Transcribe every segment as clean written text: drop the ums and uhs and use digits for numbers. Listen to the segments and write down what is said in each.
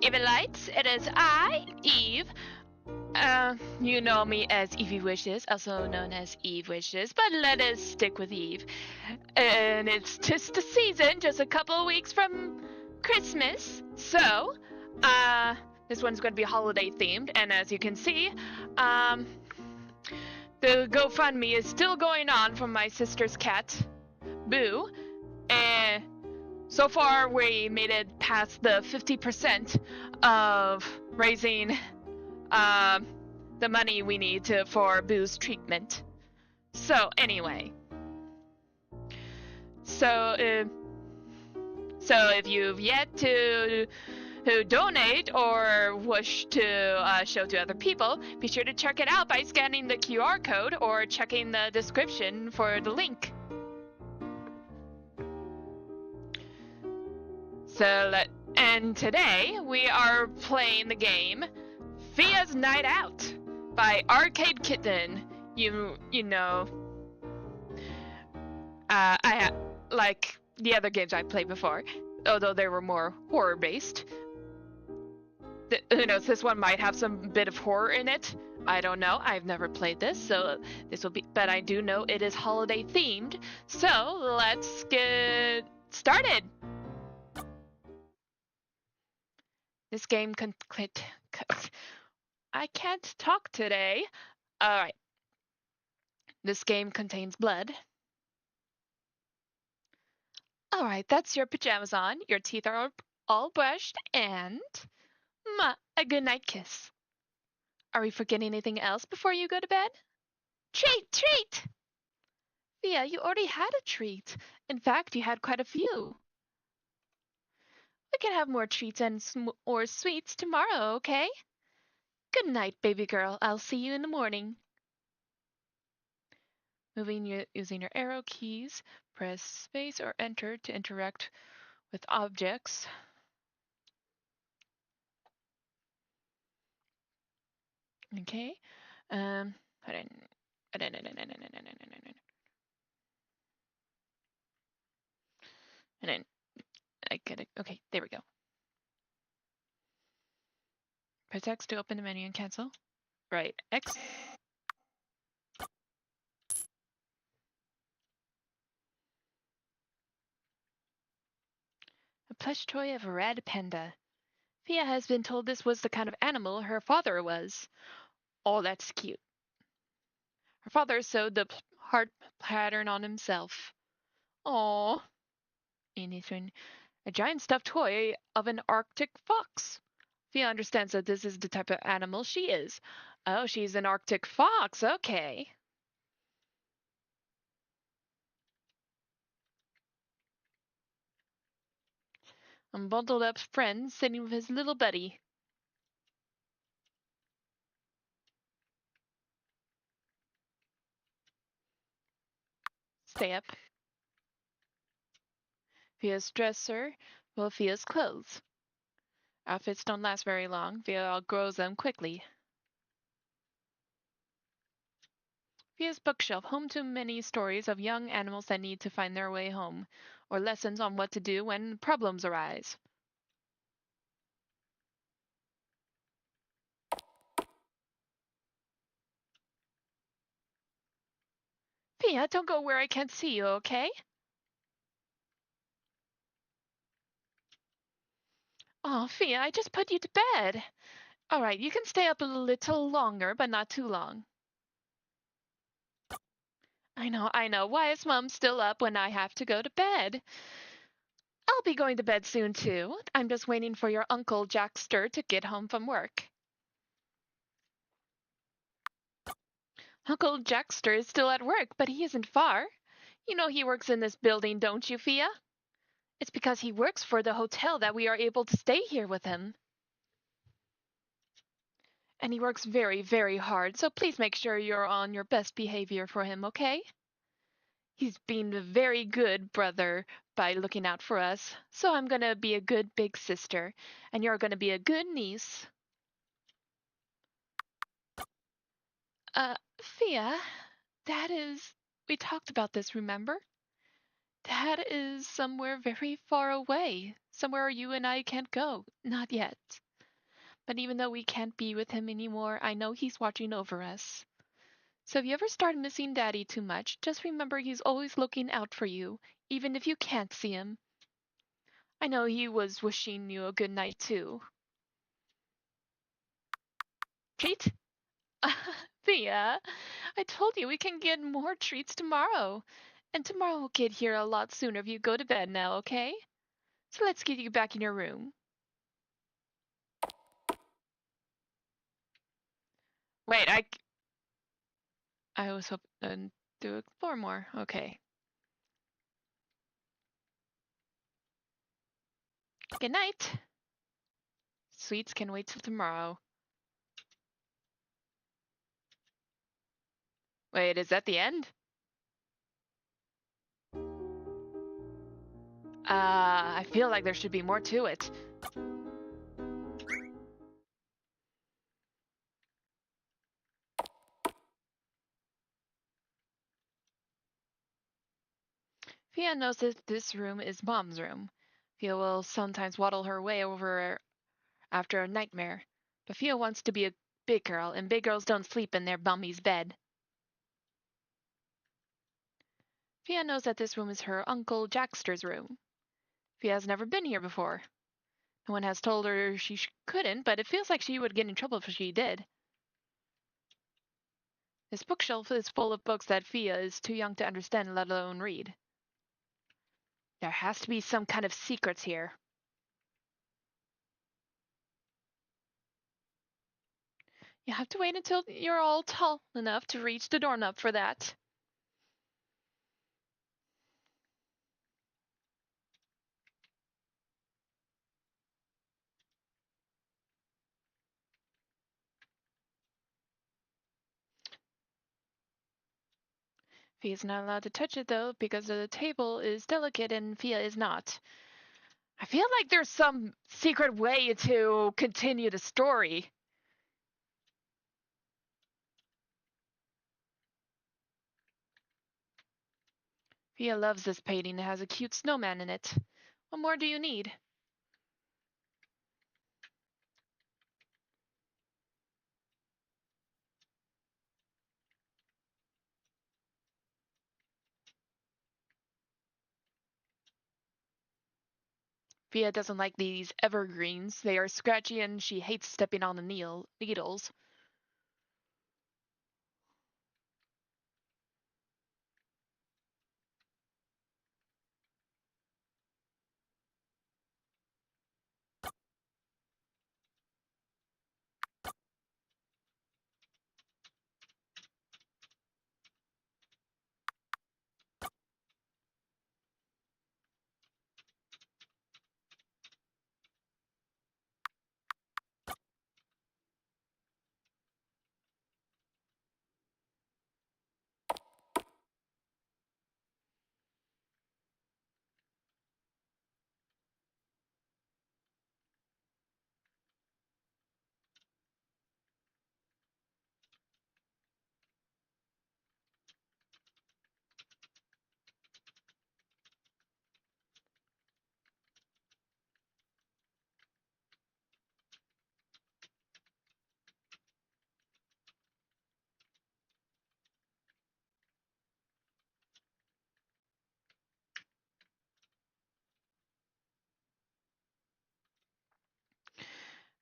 Eevee it is I, Eve. You know me as Eevee Wishes, also known as Eve Wishes, but let us stick with Eve. And it's just the season, just a couple of weeks from Christmas. So, this one's going to be holiday themed, and as you can see, the GoFundMe is still going on from my sister's cat, Boo. And so far, we made it past the 50% of raising the money we need for Boo's treatment. So anyway, so if you've yet to donate or wish to show to other people, be sure to check it out by scanning the QR code or checking the description for the link. And today we are playing the game Fia's Night Out by Arcade Kitten. You know, I like the other games I played before, although they were more horror based. Who knows? This one might have some bit of horror in it. I don't know. I've never played this, so this will be. But I do know it is holiday themed. So let's get started. This game I can't talk today. Alright. This game contains blood. Alright, that's your pajamas on. Your teeth are all brushed, and a goodnight kiss. Are we forgetting anything else before you go to bed? Treat! Fia, you already had a treat. In fact, you had quite a few. We can have more treats and or sweets tomorrow, okay? Good night, baby girl. I'll see you in the morning. Using your arrow keys, press space or enter to interact with objects. Okay. And then I get it. Okay, there we go. Press X to open the menu and cancel. Right, X. A plush toy of a red panda. Fia has been told this was the kind of animal her father was. Oh, that's cute. Her father sewed the heart pattern on himself. Aww. A giant stuffed toy of an Arctic fox. Fia understands that this is the type of animal she is. Oh, she's an Arctic fox. Okay. A bundled up friend sitting with his little buddy. Stay up. Fia's dresser, well, Fia's clothes. Outfits don't last very long. Fia outgrows them quickly. Fia's bookshelf, home to many stories of young animals that need to find their way home, or lessons on what to do when problems arise. Fia, don't go where I can't see you, okay? Oh, Fia, I just put you to bed. All right, you can stay up a little longer, but not too long. I know. Why is Mom still up when I have to go to bed? I'll be going to bed soon, too. I'm just waiting for your Uncle Jackster to get home from work. Uncle Jackster is still at work, but he isn't far. You know he works in this building, don't you, Fia? It's because he works for the hotel that we are able to stay here with him. And he works very, very hard, so please make sure you're on your best behavior for him, okay? He's been a very good brother by looking out for us, so I'm gonna be a good big sister, and you're gonna be a good niece. Fia, we talked about this, remember? Dad is somewhere very far away, somewhere you and I can't go, not yet. But even though we can't be with him anymore, I know he's watching over us. So if you ever start missing Daddy too much, just remember he's always looking out for you, even if you can't see him. I know he was wishing you a good night too. Treat? Thea, I told you we can get more treats tomorrow. And tomorrow we'll get here a lot sooner if you go to bed now, okay? So let's get you back in your room. Wait, I was hoping to explore more. Okay. Good night. Sweets can wait till tomorrow. Wait, is that the end? I feel like there should be more to it. Fia knows that this room is Mom's room. Fia will sometimes waddle her way over after a nightmare. But Fia wants to be a big girl, and big girls don't sleep in their mummy's bed. Fia knows that this room is her Uncle Jackster's room. Fia has never been here before. No one has told her she couldn't, but it feels like she would get in trouble if she did. This bookshelf is full of books that Fia is too young to understand, let alone read. There has to be some kind of secrets here. You have to wait until you're all tall enough to reach the doorknob for that. Fia is not allowed to touch it though, because the table is delicate and Fia is not. I feel like there's some secret way to continue the story. Fia loves this painting. It has a cute snowman in it. What more do you need? Fia doesn't like these evergreens. They are scratchy and she hates stepping on the needles.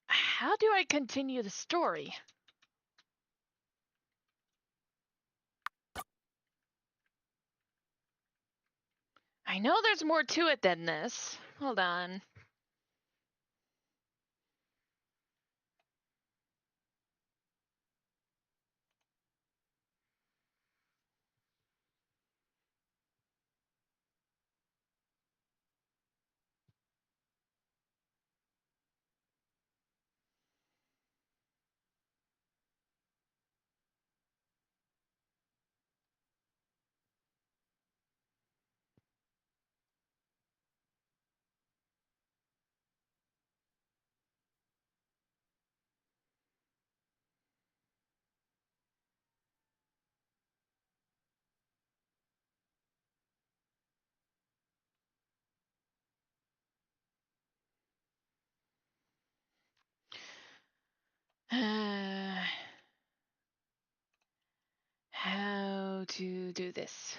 How do I continue the story? I know there's more to it than this. Hold on. to do this.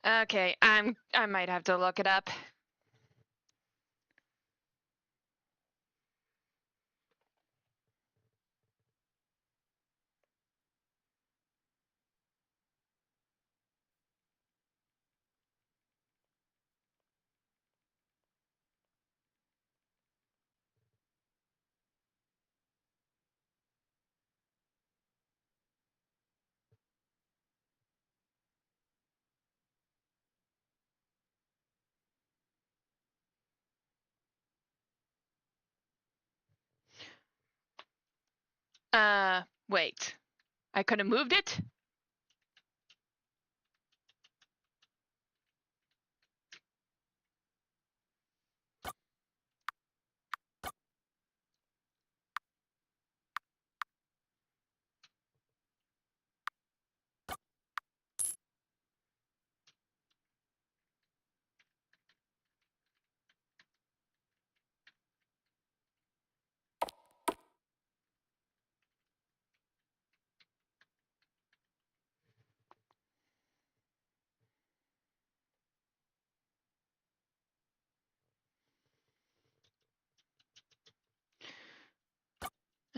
Okay, I might have to look it up. Wait. I could have moved it?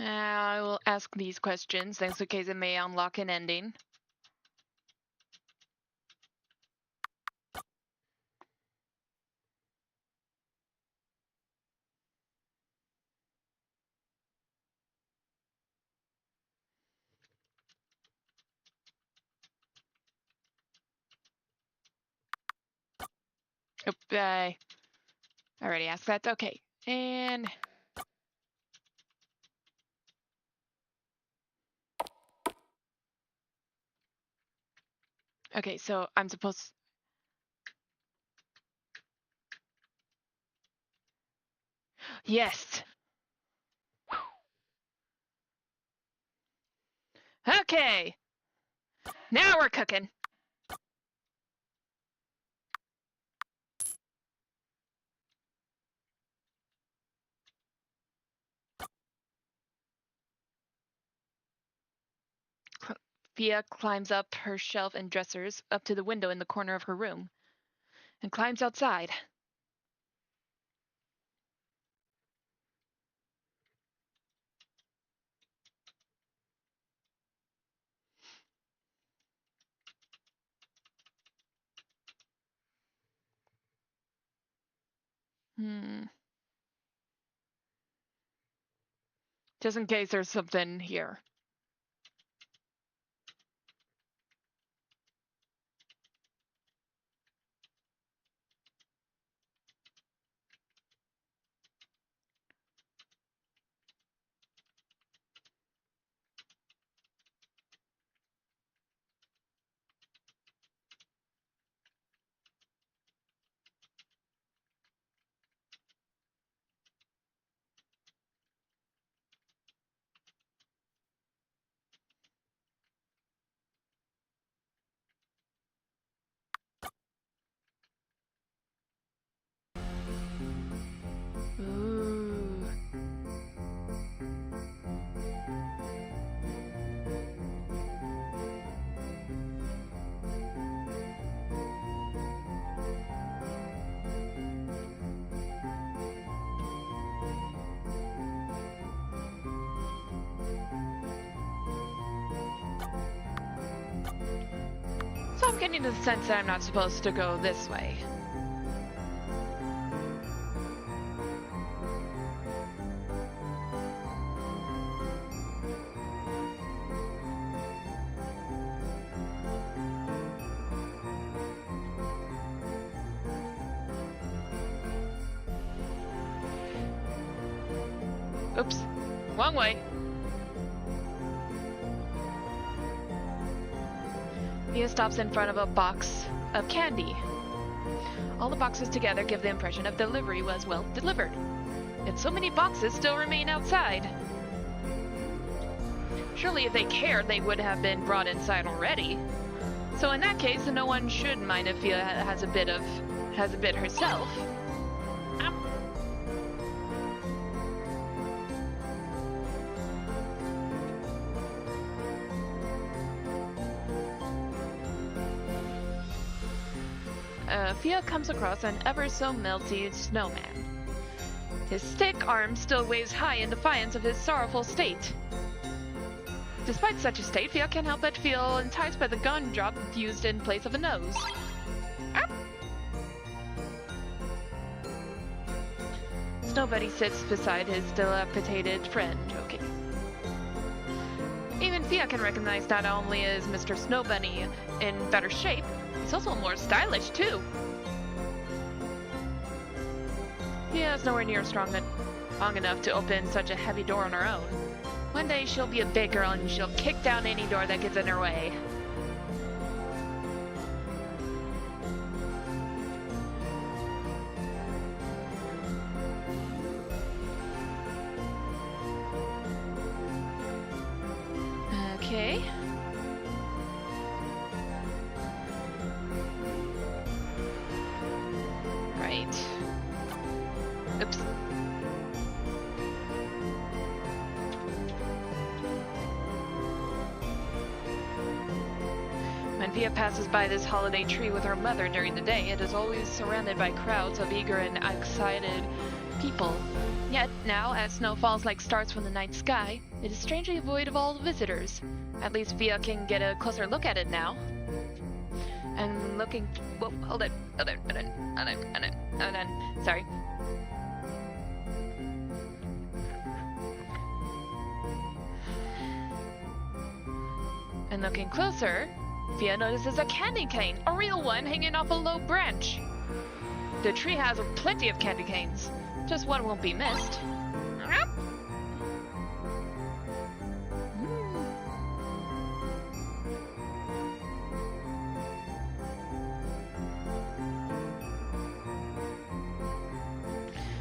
I will ask these questions, thanks in case it may unlock an ending. Oop, I already asked that. Okay, and... Okay, so I'm supposed... Yes! Okay! Now we're cooking! Fia climbs up her shelf and dressers up to the window in the corner of her room and climbs outside. Just in case there's something here. Ooh. So I'm getting the sense that I'm not supposed to go this way. Oops, wrong way. Mia stops in front of a box of candy. All the boxes together give the impression of delivery was well delivered. Yet so many boxes still remain outside. Surely if they cared, they would have been brought inside already. So in that case, no one should mind if Fia has a bit herself. Fia comes across an ever-so-melty snowman. His stick arm still waves high in defiance of his sorrowful state. Despite such a state, Fia can't help but feel enticed by the gun drop used in place of a nose. Snowbuddy sits beside his dilapidated friend. Okay. Even Fia can recognize not only is Mr. Snowbunny in better shape, he's also more stylish too. Fia is nowhere near strong enough to open such a heavy door on her own. One day she'll be a big girl and she'll kick down any door that gets in her way. Okay. Right. Oops. When Fia passes by this holiday tree with her mother during the day, it is always surrounded by crowds of eager and excited people. Yet now, as snow falls like stars from the night sky, it is strangely void of all visitors. At least Fia can get a closer look at it now. And looking... Whoa, hold on. Sorry. And looking closer, Fia notices a candy cane, a real one hanging off a low branch. The tree has plenty of candy canes. Just one won't be missed.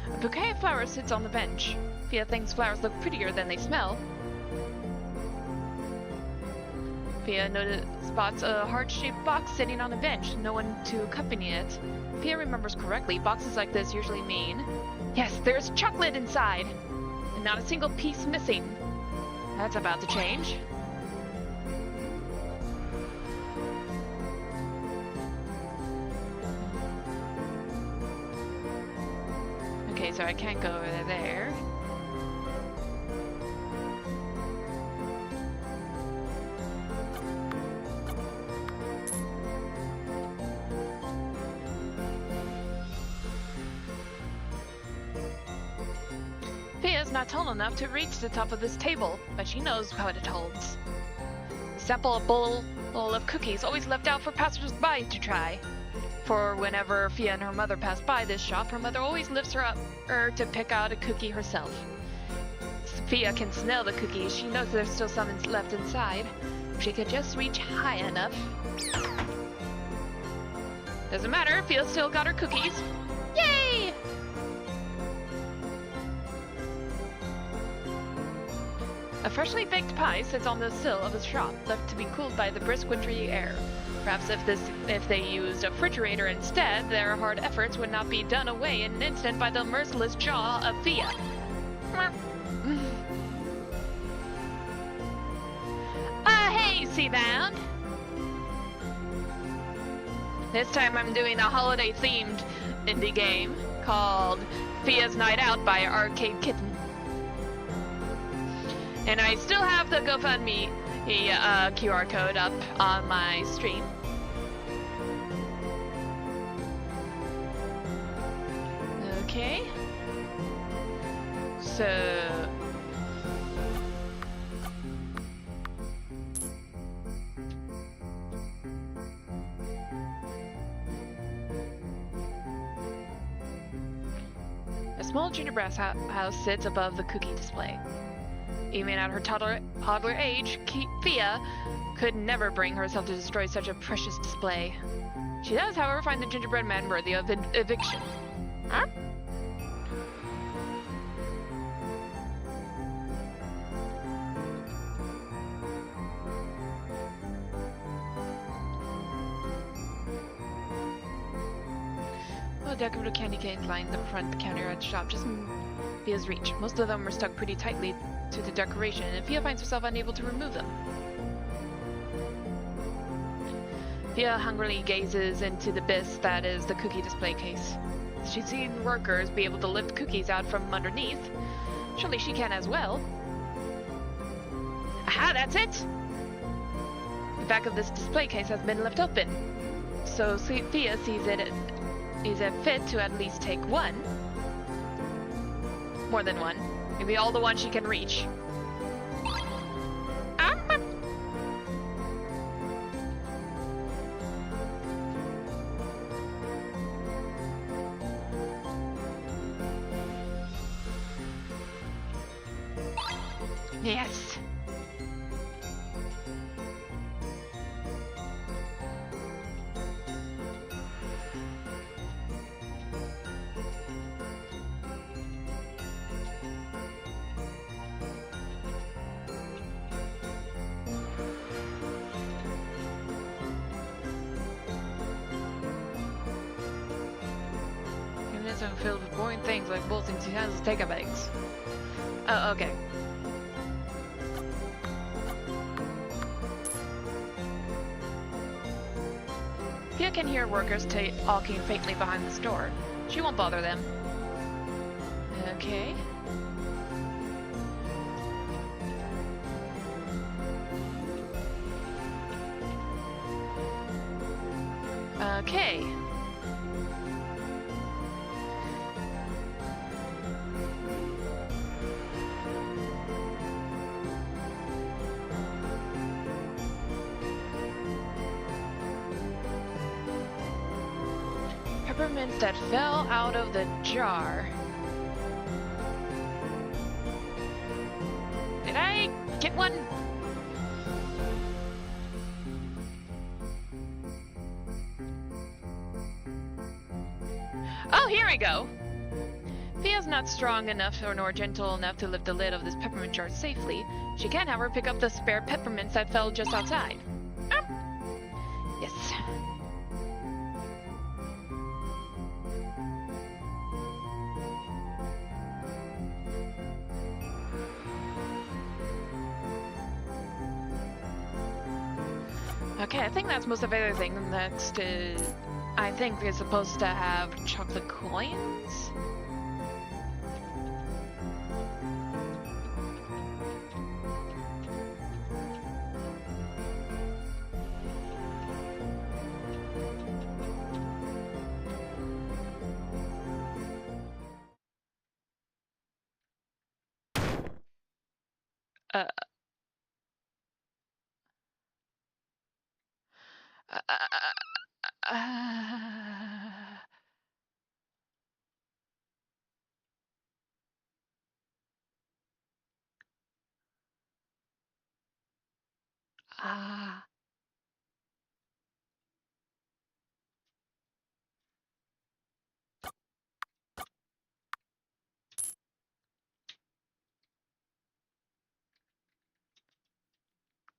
A bouquet of flowers sits on the bench. Fia thinks flowers look prettier than they smell. Fia spots a heart-shaped box sitting on a bench, no one to accompany it. Fia remembers correctly, boxes like this usually mean, yes, there's chocolate inside, and not a single piece missing. That's about to change. Okay, so I can't go over there. Fia's not tall enough to reach the top of this table, but she knows what it holds. A sample bowl of cookies always left out for passers-by to try. For whenever Fia and her mother pass by this shop, her mother always lifts her up to pick out a cookie herself. Fia can smell the cookies. She knows there's still some left inside. If she could just reach high enough. Doesn't matter, Fia still got her cookies. Yay! A freshly baked pie sits on the sill of the shop, left to be cooled by the brisk wintry air. Perhaps if they used a refrigerator instead, their hard efforts would not be done away in an instant by the merciless jaw of Fia. Hey, Seabound! This time I'm doing a holiday-themed indie game called Fia's Night Out by Arcade Kitten. And I still have the GoFundMe QR code up on my stream. Okay. So... A small gingerbread house sits above the cookie display. Even at her toddler age, Fia could never bring herself to destroy such a precious display. She does, however, find the gingerbread man worthy of eviction. Huh? Well, decorative candy canes line the front counter at the shop just in Fia's reach. Most of them are stuck pretty tightly to the decoration, and Fia finds herself unable to remove them. Fia hungrily gazes into the abyss that is the cookie display case. She's seen workers be able to lift cookies out from underneath. Surely she can as well. Aha, that's it! The back of this display case has been left open, so Fia sees it is it fit to at least take one. More than one. Maybe all the ones she can reach. Yes. I'm filled with boring things like bolting two hands of take bags. Oh, okay. Fia can hear workers talking faintly behind the store. She won't bother them. Okay. Okay. Peppermints that fell out of the jar. Did I get one? Oh, here we go. Fia's not strong enough nor gentle enough to lift the lid of this peppermint jar safely. She can, however, pick up the spare peppermints that fell just outside. Yes. Okay, I think that's most of everything. Next, I think we're supposed to have chocolate coins.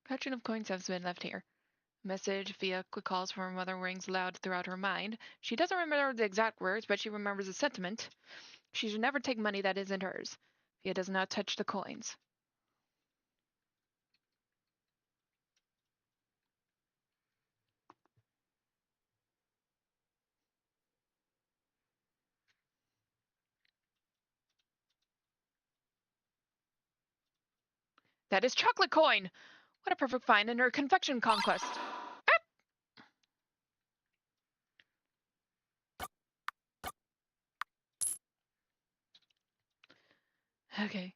Collection of coins has been left here. Message via quick calls from her mother rings loud throughout her mind. She doesn't remember the exact words, but she remembers the sentiment. She should never take money that isn't hers. Fia does not touch the coins. That is chocolate coin! What a perfect find in her confection conquest. Okay.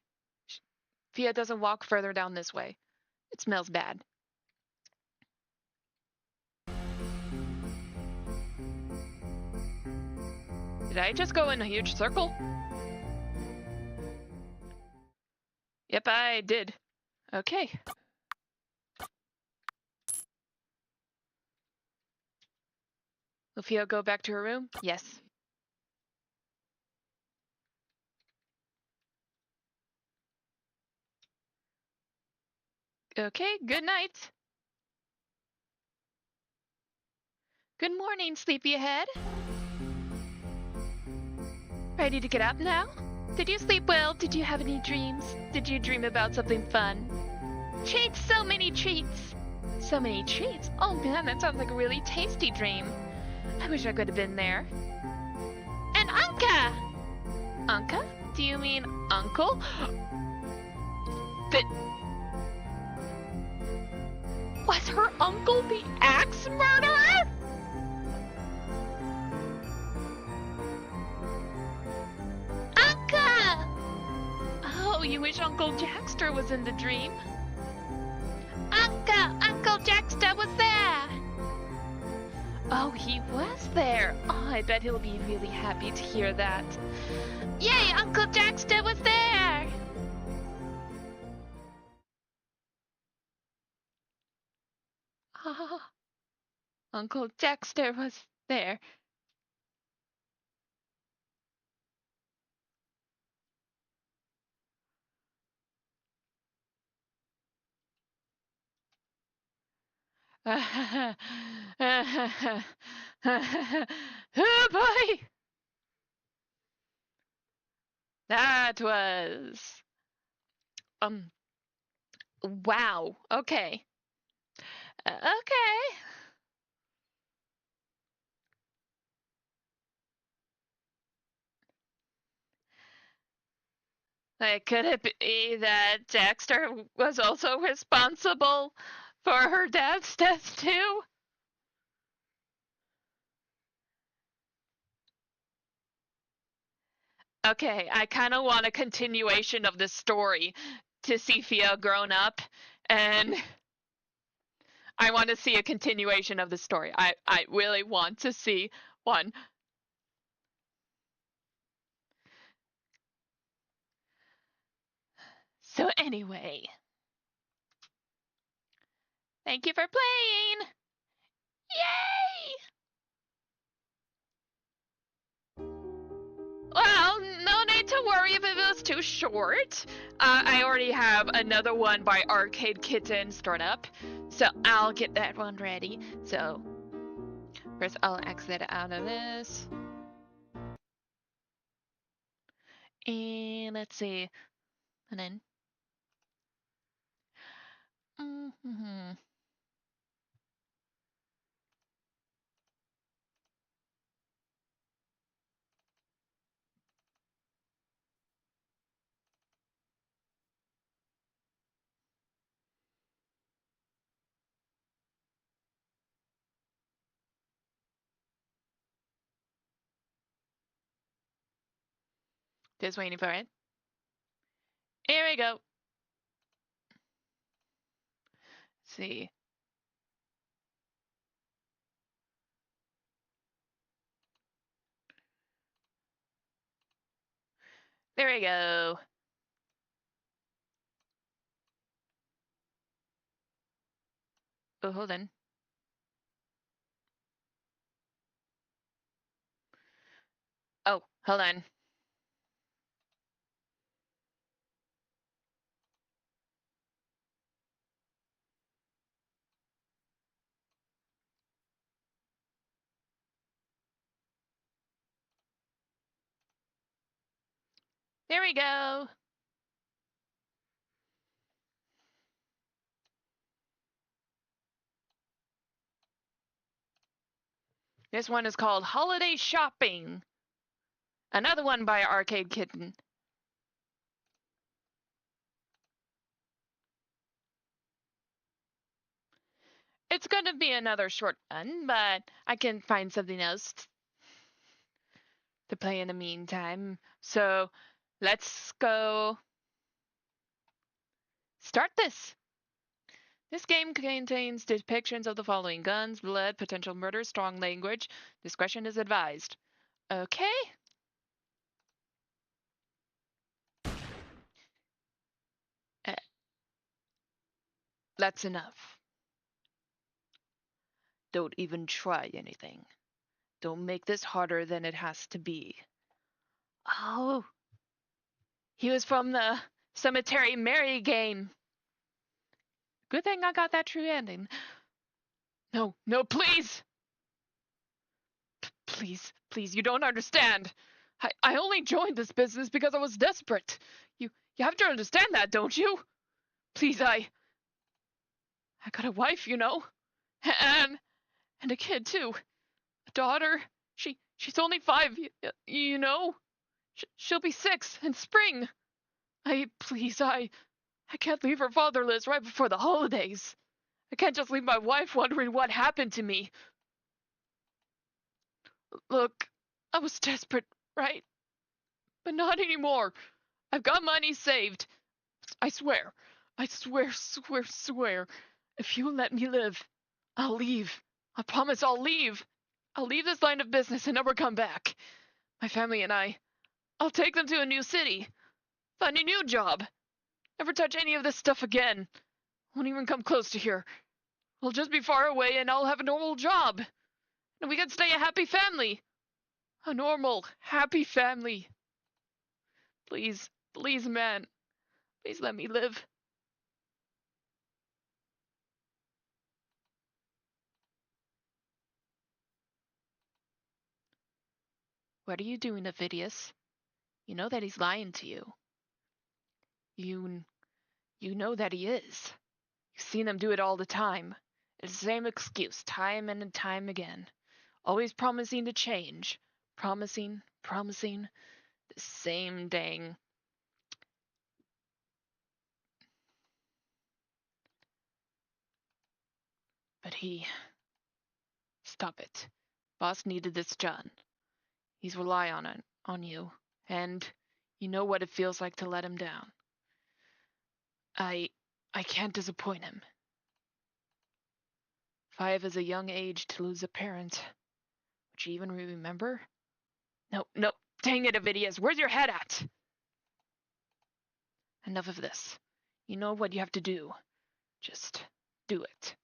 Fia doesn't walk further down this way. It smells bad. Did I just go in a huge circle? Yep, I did. Okay. Luffy, go back to her room? Yes. Okay, good night. Good morning, sleepyhead. Ready to get up now? Did you sleep well? Did you have any dreams? Did you dream about something fun? Treats, so many treats. So many treats? Oh man, that sounds like a really tasty dream. I wish I could have been there. And Anka! Anka? Do you mean uncle? Was her uncle the axe murderer? Anka! Oh, you wish Uncle Jackster was in the dream? Uncle Jackster was there! Oh, he was there. Oh, I bet he'll be really happy to hear that. Yay, Uncle Jackster was there! Oh, Uncle Jackster was there. Oh boy! That was... Wow. Okay. Okay. Like, could it be that Jackster was also responsible for her dad's death too? Okay, I kind of want a continuation of this story to see Fia grown up, and I want to see a continuation of the story. I really want to see one. So anyway, thank you for playing! Yay! Well, no need to worry if it was too short. I already have another one by Arcade Kitten stored up, so I'll get that one ready. So first I'll exit out of this. And let's see. And then just waiting for it. Here we go. Let's see. There we go. Oh, hold on. Oh, hold on. There we go. This one is called Holiday Shopping. Another one by Arcade Kitten. It's going to be another short one, but I can find something else to play in the meantime. So let's go start this. This game contains depictions of the following: guns, blood, potential murder, strong language. Discretion is advised. Okay. Uh, that's enough. Don't even try anything. Don't make this harder than it has to be. Oh, he was from the Cemetery Mary game. Good thing I got that true ending. No, no, please! Please, you don't understand. I only joined this business because I was desperate. You have to understand that, don't you? Please, I got a wife, you know, and a kid too, a daughter. She's only 5, you know. She'll be 6 in spring. I can't leave her fatherless right before the holidays. I can't just leave my wife wondering what happened to me. Look, I was desperate, right? But not anymore. I've got money saved. I swear. Swear. If you let me live, I'll leave. I promise I'll leave. I'll leave this line of business and never come back. My family and I'll take them to a new city. Find a new job. Never touch any of this stuff again. Won't even come close to here. We'll just be far away and I'll have a normal job. And we can stay a happy family. A normal, happy family. Please, man. Please let me live. What are you doing, Ophidius? You know that he's lying to you. You know that he is. You've seen him do it all the time. It's the same excuse, time and time again. Always promising to change. Promising. The same dang. But stop it. Boss needed this done. He's relying on you. And you know what it feels like to let him down. I can't disappoint him. 5 is a young age to lose a parent. Would you even remember? No, dang it, Ovidius, where's your head at? Enough of this. You know what you have to do. Just do it.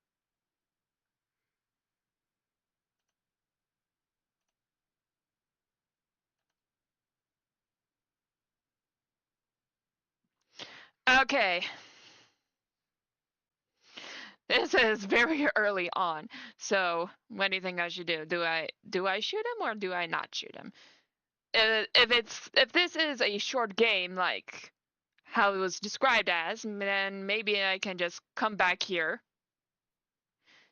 Okay. This is very early on. So, what do you think I should do? Do I shoot him or do I not shoot him? If this is a short game like how it was described as, then maybe I can just come back here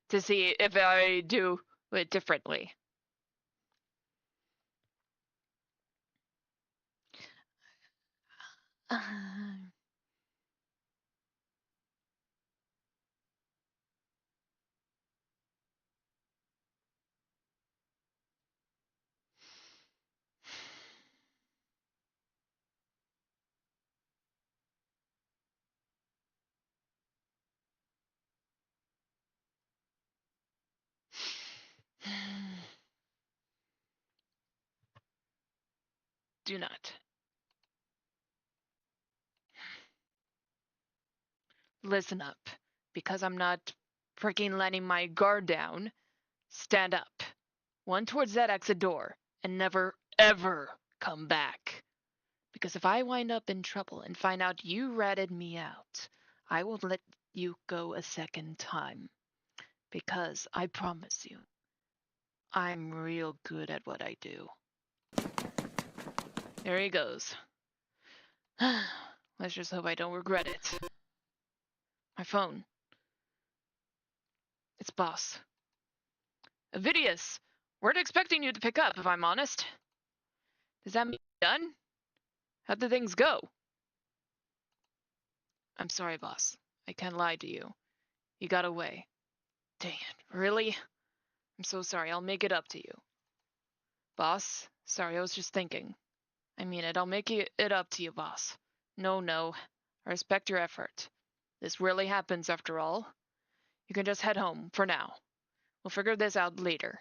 to see if I do it differently. Do not. Listen up, because I'm not freaking letting my guard down. Stand up. One towards that exit door, and never, ever come back. Because if I wind up in trouble and find out you ratted me out, I will let you go a second time. Because I promise you, I'm real good at what I do. There he goes. Let's just hope I don't regret it. My phone. It's Boss. Ovidius, weren't expecting you to pick up, if I'm honest. Does that mean you're done? How'd the things go? I'm sorry, Boss. I can't lie to you. You got away. Dang it, really? I'm so sorry, I'll make it up to you. Boss, sorry, I was just thinking. I mean it, I'll make it up to you, Boss. No, I respect your effort. This rarely happens, after all. You can just head home, for now. We'll figure this out later.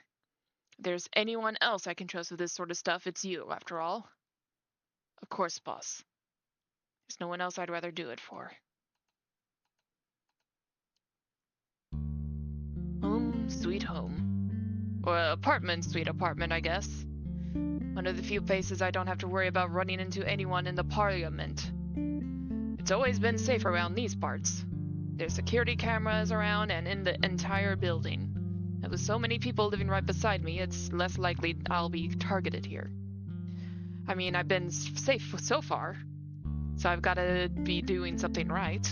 If there's anyone else I can trust with this sort of stuff, it's you, after all. Of course, Boss. There's no one else I'd rather do it for. Home, sweet home. Suite apartment, I guess. One of the few places I don't have to worry about running into anyone in the parliament. It's always been safe around these parts. There's security cameras around and in the entire building. And with so many people living right beside me, it's less likely I'll be targeted here. I mean, I've been safe so far, so I've gotta be doing something right.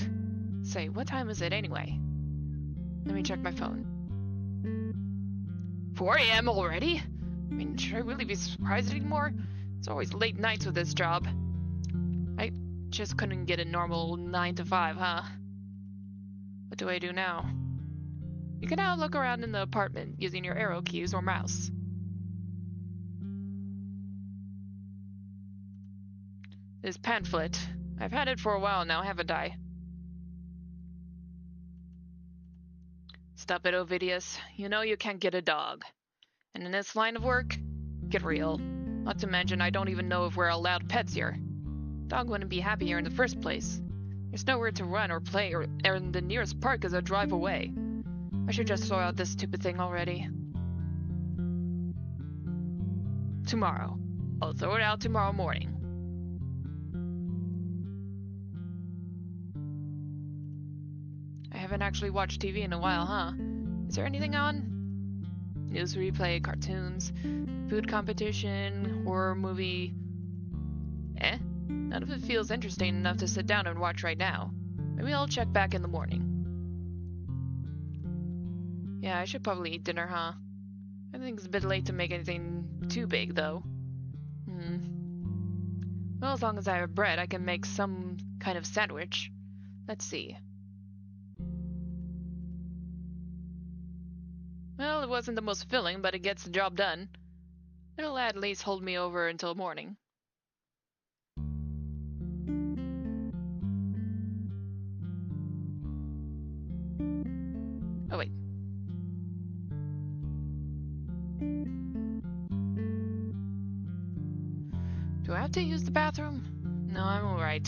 Say, what time is it anyway? Let me check my phone. 4 a.m. already? I mean, should I really be surprised anymore? It's always late nights with this job. I just couldn't get a normal 9 to 5, huh? What do I do now? You can now look around in the apartment using your arrow keys or mouse. This pamphlet. I've had it for a while now, haven't I? Stop it, Ovidius. You know you can't get a dog. And in this line of work, get real. Not to mention, I don't even know if we're allowed pets here. Dog wouldn't be happy here in the first place. There's nowhere to run or play, and the nearest park is a drive away. I should just throw out this stupid thing already. Tomorrow. I'll throw it out tomorrow morning. I haven't actually watched TV in a while, huh? Is there anything on? News replay, cartoons, food competition, horror movie. None of it feels interesting enough to sit down and watch right now. Maybe I'll check back in the morning. Yeah, I should probably eat dinner, huh? I think it's a bit late to make anything too big, though. Well, as long as I have bread, I can make some kind of sandwich. Let's see. Well, it wasn't the most filling, but it gets the job done. It'll at least hold me over until morning. Oh, wait. Do I have to use the bathroom? No, I'm alright.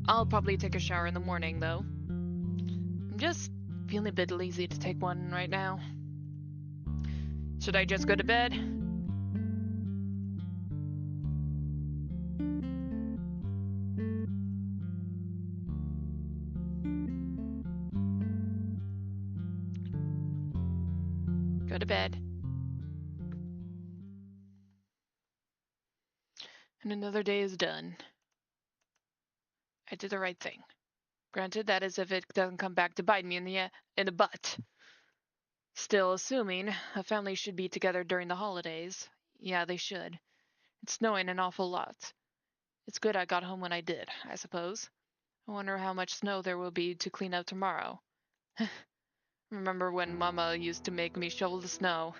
I'll probably take a shower in the morning, though. I'm just feeling a bit lazy to take one right now. Should I just go to bed? Go to bed. And another day is done. I did the right thing. Granted, that is if it doesn't come back to bite me in the butt. Still, assuming a family should be together during the holidays. Yeah, they should. It's snowing an awful lot. It's good I got home when I did, I suppose. I wonder how much snow there will be to clean up tomorrow. Remember when Mama used to make me shovel the snow?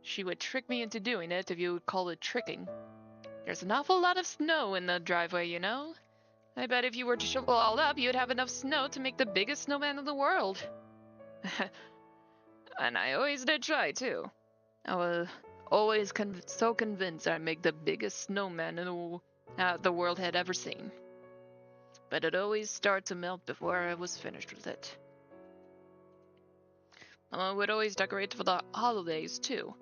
She would trick me into doing it, if you would call it tricking. There's an awful lot of snow in the driveway, you know? I bet if you were to shovel all up, you'd have enough snow to make the biggest snowman in the world. And I always did try, too. I was always so convinced I'd make the biggest snowman the world had ever seen. But it always started to melt before I was finished with it. Mama would always decorate for the holidays, too.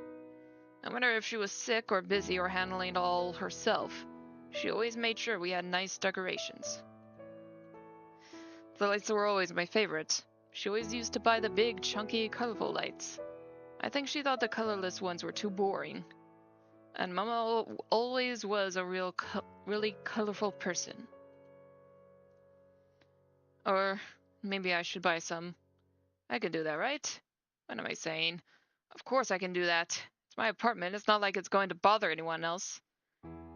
I wonder if she was sick or busy or handling it all herself. She always made sure we had nice decorations. The lights were always my favorite. She always used to buy the big, chunky, colorful lights. I think she thought the colorless ones were too boring. And Mama always was a really colorful person. Or maybe I should buy some. I can do that, right? What am I saying? Of course I can do that. It's my apartment. It's not like it's going to bother anyone else.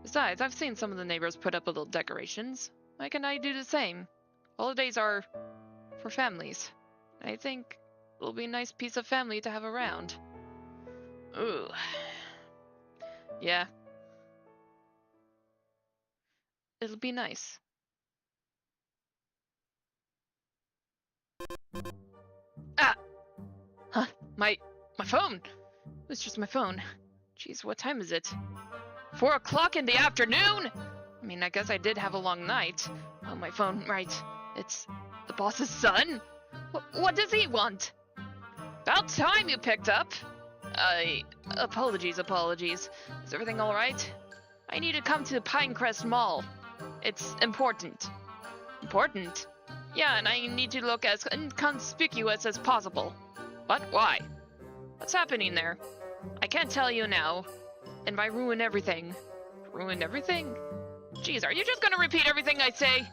Besides, I've seen some of the neighbors put up little decorations. Why can't I do the same? Holidays are for families. I think it'll be a nice piece of family to have around. Ooh. Yeah. It'll be nice. Ah! Huh? My phone! It's just my phone. Jeez, what time is it? 4 o'clock in the afternoon? I mean, I guess I did have a long night. Oh, my phone, right. It's the boss's son? What does he want? About time you picked up. Apologies. Is everything alright? I need to come to Pinecrest Mall. It's important. Important? Yeah, and I need to look as inconspicuous as possible. What? Why? What's happening there? I can't tell you now. And by ruin everything. Ruin everything? Jeez, are you just gonna repeat everything I say?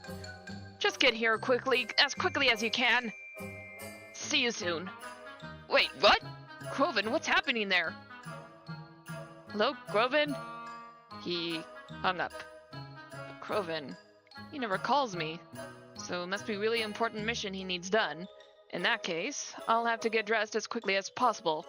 Just get here quickly as you can. See you soon. Wait, what? Groven, what's happening there? Hello, Groven? He hung up. But Groven, he never calls me. So it must be a really important mission he needs done. In that case, I'll have to get dressed as quickly as possible.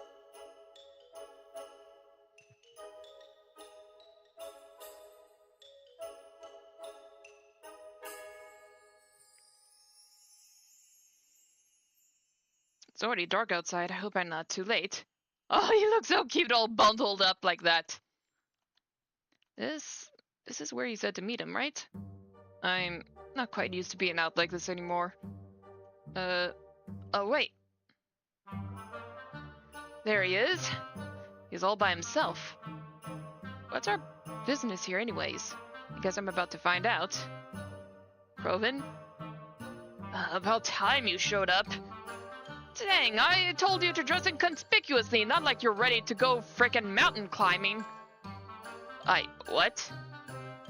It's already dark outside. I hope I'm not too late. Oh, you look so cute all bundled up like that. This is where you said to meet him, right? I'm not quite used to being out like this anymore. Oh wait. There he is. He's all by himself. What's our business here anyways? I guess I'm about to find out. Groven? About time you showed up. Dang, I told you to dress inconspicuously, not like you're ready to go frickin' mountain climbing. What?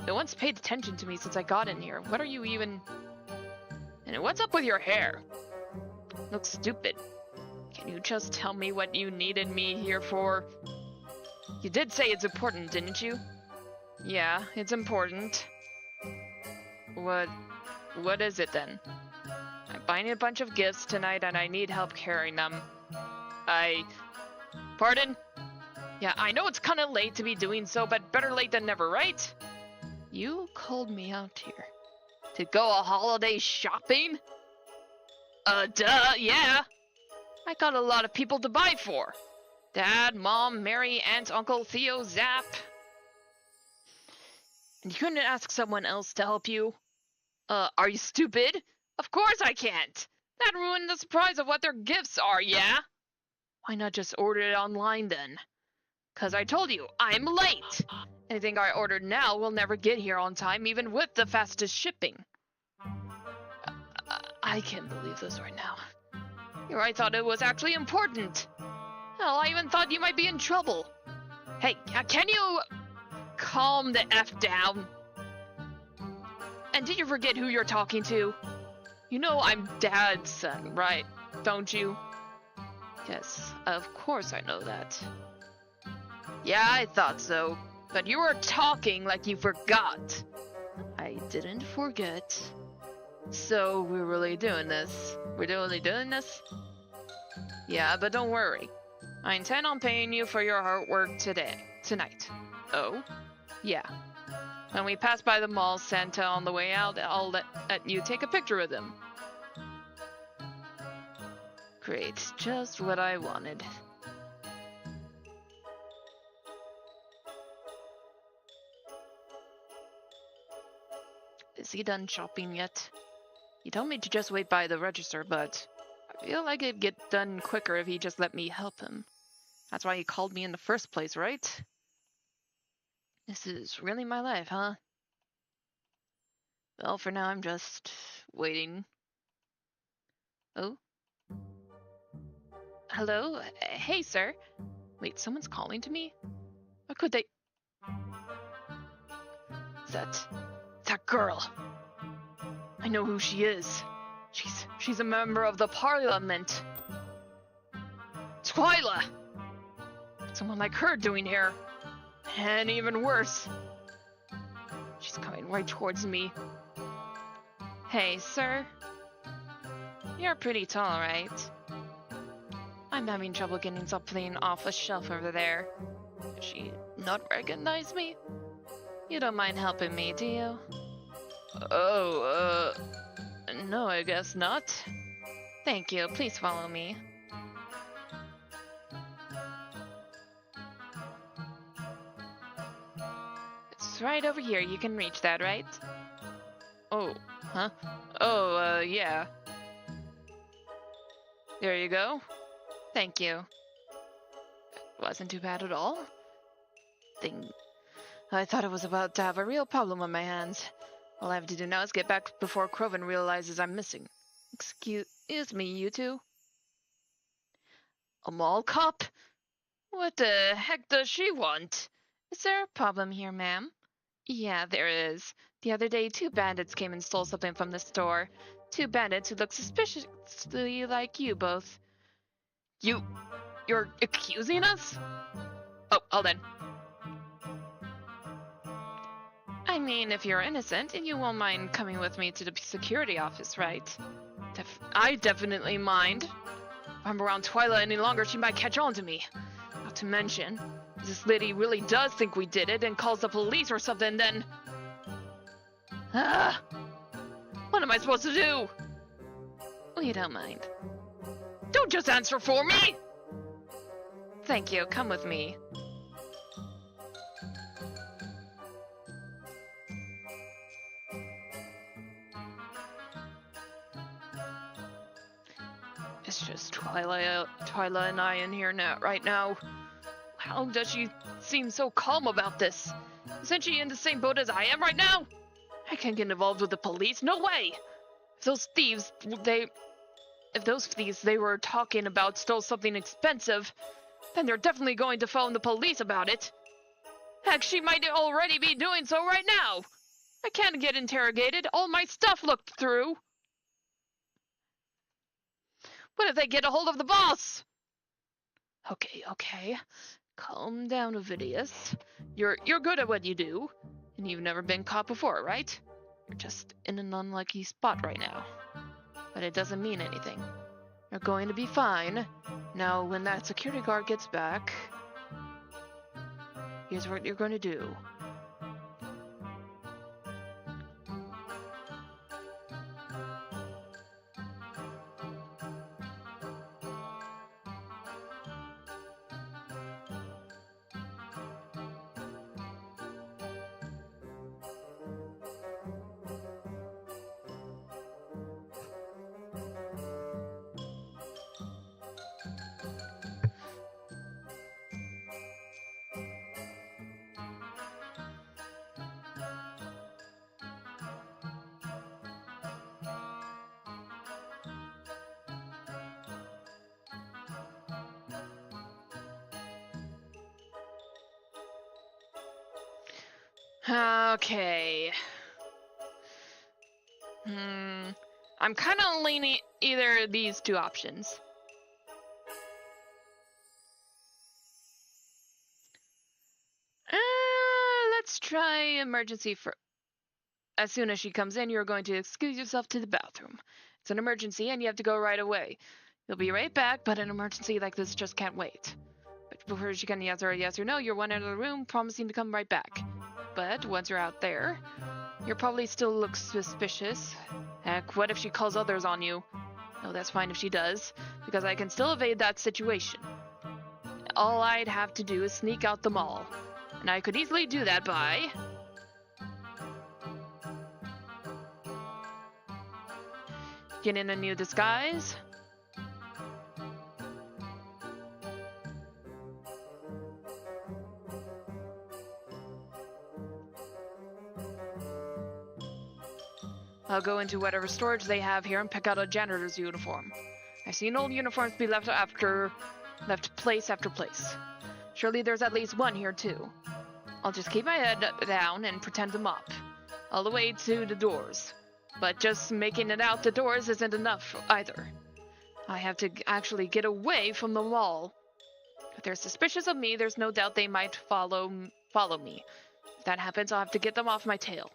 No one's paid attention to me since I got in here. What are you even... And what's up with your hair? Looks stupid. Can you just tell me what you needed me here for? You did say it's important, didn't you? Yeah, it's important. What is it then? I'm buying a bunch of gifts tonight and I need help carrying them. Pardon? Yeah, I know it's kinda late to be doing so, but better late than never, right? You called me out here. To go a holiday shopping? Duh, yeah. I got a lot of people to buy for. Dad, Mom, Mary, Aunt, Uncle, Theo, Zap. And you couldn't ask someone else to help you? Are you stupid? Of course I can't. That ruined the surprise of what their gifts are, yeah? Why not just order it online then? 'Cause I told you, I'm late. Anything I ordered now will never get here on time, even with the fastest shipping. I can't believe this right now. Here I thought it was actually important. Hell, I even thought you might be in trouble. Hey, can you calm the F down? And did you forget who you're talking to? You know I'm Dad's son, right? Don't you? Yes, of course I know that. Yeah, I thought so. But you were talking like you forgot. I didn't forget. So we're really doing this. We're really doing this? Yeah, but don't worry. I intend on paying you for your hard work tonight. Oh? Yeah. When we pass by the mall Santa on the way out, I'll let you take a picture with him. Great, just what I wanted. Is he done shopping yet? He told me to just wait by the register, but I feel like it'd get done quicker if he just let me help him. That's why he called me in the first place, right? This is really my life, huh? Well, for now I'm just waiting. Oh? Hello? Hey, sir. Wait, someone's calling to me? What could they... That girl. I know who she is. She's a member of the Parliament. Twyla! What's someone like her doing here? And even worse. She's coming right towards me. Hey, sir. You're pretty tall, right? I'm having trouble getting something off a shelf over there. Does she not recognize me? You don't mind helping me, do you? Oh, no, I guess not. Thank you. Please follow me. It's right over here. You can reach that, right? Oh, huh? Oh, yeah. There you go. Thank you. Wasn't too bad at all. I thought I was about to have a real problem on my hands. All I have to do now is get back before Croven realizes I'm missing. Excuse me, you two? A mall cop? What the heck does she want? Is there a problem here, ma'am? Yeah, there is. The other day, 2 bandits came and stole something from the store. 2 bandits who look suspiciously like you both. You're accusing us? Oh, hold on. I mean, if you're innocent, you won't mind coming with me to the security office, right? I definitely mind. If I'm around Twyla any longer, she might catch on to me. Not to mention, if this lady really does think we did it and calls the police or something, then... What am I supposed to do? We don't mind. Don't just answer for me! Thank you, come with me. It's just Twyla and I in here right now. How does she seem so calm about this? Isn't she in the same boat as I am right now? I can't get involved with the police, no way! If those thieves they were talking about stole something expensive, then they're definitely going to phone the police about it. Heck, she might already be doing so right now! I can't get interrogated, all my stuff looked through! What if they get a hold of the boss? Okay. Calm down, Ovidius. You're good at what you do, and you've never been caught before, right? You're just in an unlucky spot right now. But it doesn't mean anything. You're going to be fine. Now, when that security guard gets back, here's what you're going to do. Okay. I'm kind of leaning either of these 2 options. Let's try emergency for... As soon as she comes in, you're going to excuse yourself to the bathroom. It's an emergency and you have to go right away. You'll be right back, but an emergency like this just can't wait. But before she can answer a yes or no, you're one out of the room, promising to come right back. But once you're out there, you'll probably still look suspicious. Heck, what if she calls others on you? No, that's fine if she does, because I can still evade that situation. All I'd have to do is sneak out the mall. And I could easily do that by... getting a new disguise. I'll go into whatever storage they have here and pick out a janitor's uniform. I've seen old uniforms be left place after place. Surely there's at least one here too. I'll just keep my head down and pretend to mop. All the way to the doors. But just making it out the doors isn't enough either. I have to actually get away from the mall. If they're suspicious of me, there's no doubt they might follow me. If that happens, I'll have to get them off my tail.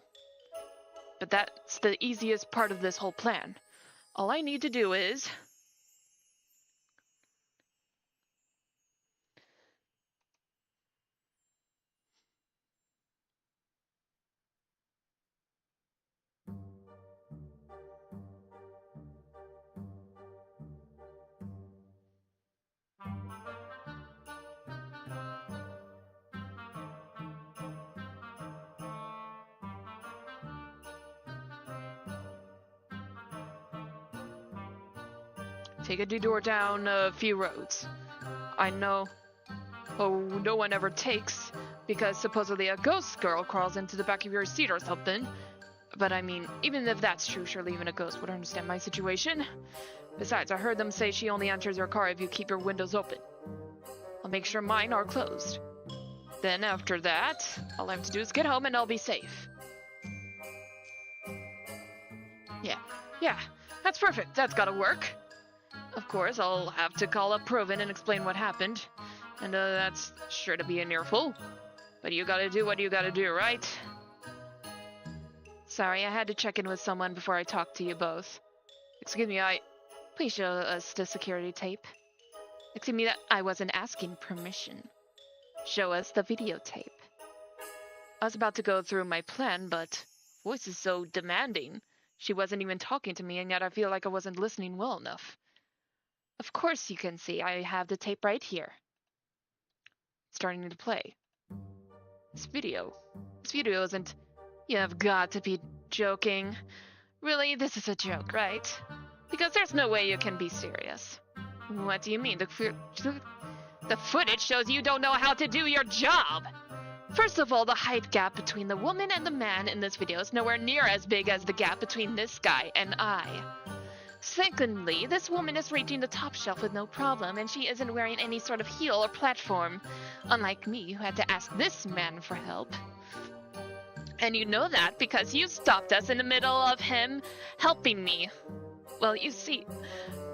But that's the easiest part of this whole plan. All I need to do is... take a detour down a few roads. I know Oh, no one ever takes, because supposedly a ghost girl crawls into the back of your seat or something. But I mean, even if that's true, surely even a ghost would understand my situation. Besides, I heard them say she only enters your car if you keep your windows open. I'll make sure mine are closed. Then after that, all I have to do is get home and I'll be safe. Yeah, that's perfect. That's gotta work. Of course, I'll have to call up Provin and explain what happened. And that's sure to be an earful. But you gotta do what you gotta do, right? Sorry, I had to check in with someone before I talked to you both. Excuse me, Please show us the security tape. Excuse me, that I wasn't asking permission. Show us the videotape. I was about to go through my plan, but voice is so demanding. She wasn't even talking to me, and yet I feel like I wasn't listening well enough. Of course you can see, I have the tape right here. It's starting to play. This video isn't... You have got to be joking. Really, this is a joke, right? Because there's no way you can be serious. What do you mean? The footage shows you don't know how to do your job! First of all, the height gap between the woman and the man in this video is nowhere near as big as the gap between this guy and I. Secondly, this woman is reaching the top shelf with no problem, and she isn't wearing any sort of heel or platform, unlike me, who had to ask this man for help. And you know that because you stopped us in the middle of him helping me. Well, you see...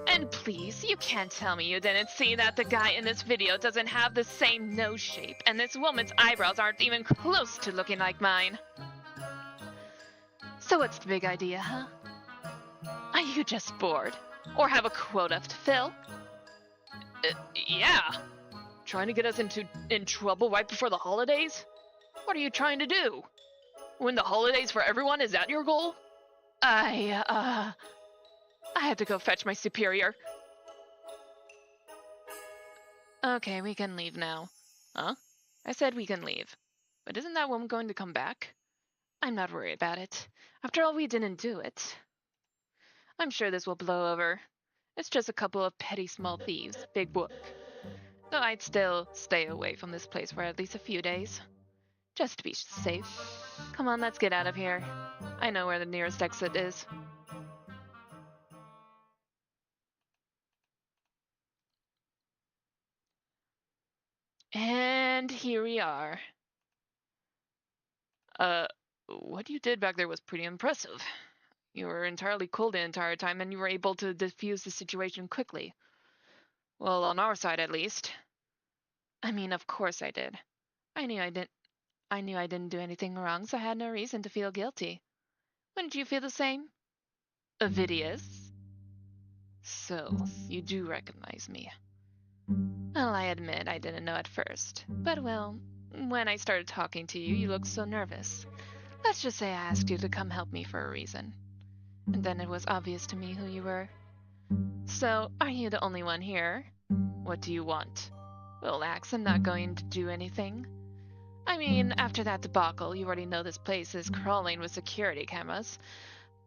And please, you can't tell me you didn't see that the guy in this video doesn't have the same nose shape, and this woman's eyebrows aren't even close to looking like mine. So what's the big idea, huh? Are you just bored? Or have a quota to fill? Yeah. Trying to get us in trouble right before the holidays? What are you trying to do? Win the holidays for everyone? Is that your goal? I had to go fetch my superior. Okay, we can leave now. Huh? I said we can leave. But isn't that woman going to come back? I'm not worried about it. After all, we didn't do it. I'm sure this will blow over. It's just a couple of petty small thieves, big whoop. Though I'd still stay away from this place for at least a few days. Just to be safe. Come on, let's get out of here. I know where the nearest exit is. And here we are. What you did back there was pretty impressive. You were entirely cool the entire time, and you were able to defuse the situation quickly. Well, on our side at least. I mean, of course I did. I knew I didn't do anything wrong, so I had no reason to feel guilty. Wouldn't you feel the same? Ovidius? So, you do recognize me. Well, I admit I didn't know at first. But well, when I started talking to you, you looked so nervous. Let's just say I asked you to come help me for a reason. And then it was obvious to me who you were. So, are you the only one here? What do you want? Relax, I'm not going to do anything. I mean, after that debacle, you already know this place is crawling with security cameras.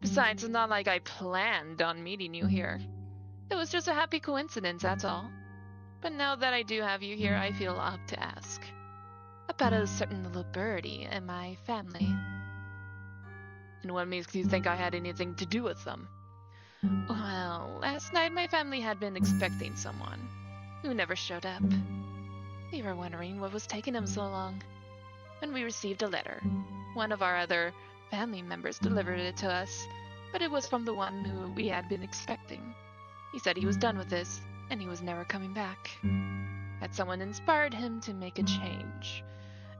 Besides, it's not like I planned on meeting you here. It was just a happy coincidence, that's all. But now that I do have you here, I feel up to ask. About a certain little birdie in my family. And what makes you think I had anything to do with them? Well, last night my family had been expecting someone who never showed up. We were wondering what was taking them so long. When we received a letter, one of our other family members delivered it to us, but it was from the one who we had been expecting. He said he was done with this, and he was never coming back. That someone inspired him to make a change.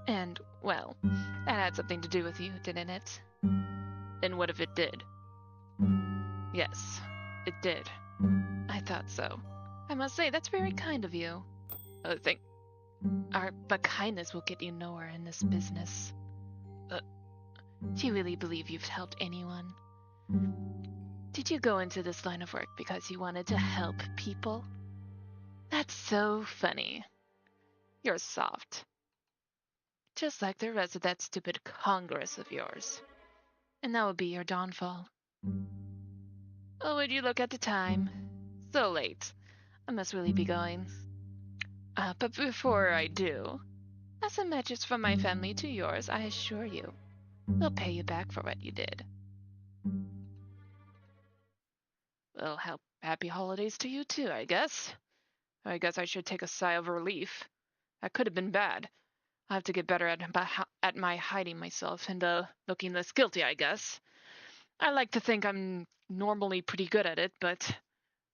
And, well, that had something to do with you, didn't it? And what if it did? Yes, it did. I thought so. I must say, that's very kind of you. But kindness will get you nowhere in this business. Do you really believe you've helped anyone? Did you go into this line of work because you wanted to help people? That's so funny. You're soft. Just like the rest of that stupid Congress of yours. And that would be your downfall. Oh, would you look at the time? So late. I must really be going. But before I do, as a message from my family to yours, I assure you, we'll pay you back for what you did. Well, happy holidays to you too, I guess. I guess I should take a sigh of relief. That could have been bad. I have to get better at my hiding myself and looking less guilty, I guess. I like to think I'm normally pretty good at it, but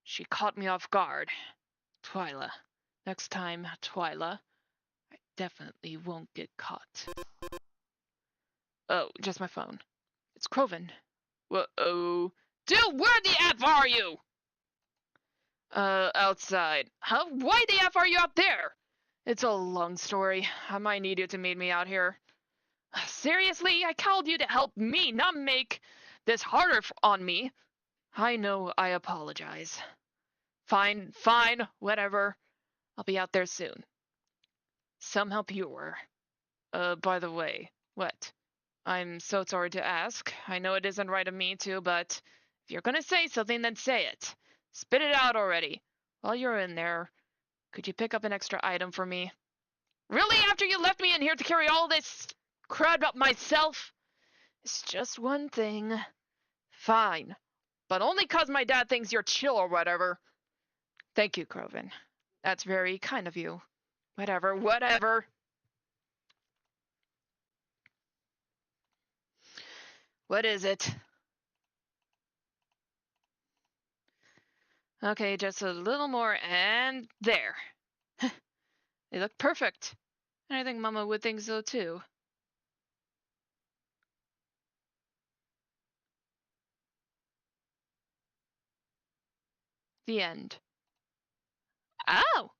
she caught me off guard. Twyla. Next time, Twyla, I definitely won't get caught. Oh, just my phone. It's Croven. Whoa. Dude, where the F are you? Outside. Huh? Why the F are you up there? It's a long story. I might need you to meet me out here. Seriously? I called you to help me, not make this harder on me. I know, I apologize. Fine, whatever. I'll be out there soon. Some help you were. By the way, what? I'm so sorry to ask. I know it isn't right of me to, but if you're gonna say something, then say it. Spit it out already. While you're in there, could you pick up an extra item for me? Really? After you left me in here to carry all this crud up myself? It's just one thing. Fine. But only 'cause my dad thinks you're chill or whatever. Thank you, Croven. That's very kind of you. Whatever. What is it? Okay, just a little more, and there. They look perfect. And I think Mama would think so too. The end. Oh!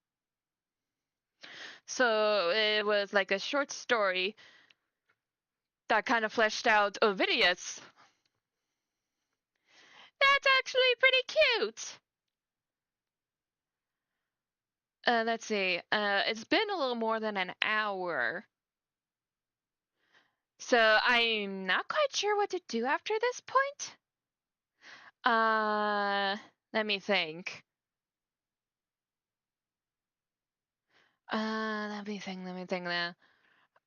So it was like a short story that kind of fleshed out Ovidius. That's actually pretty cute! Let's see. It's been a little more than an hour. So I'm not quite sure what to do after this point. Let me think. Let me think now.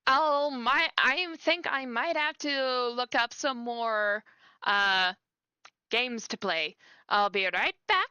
I think I might have to look up some more games to play. I'll be right back.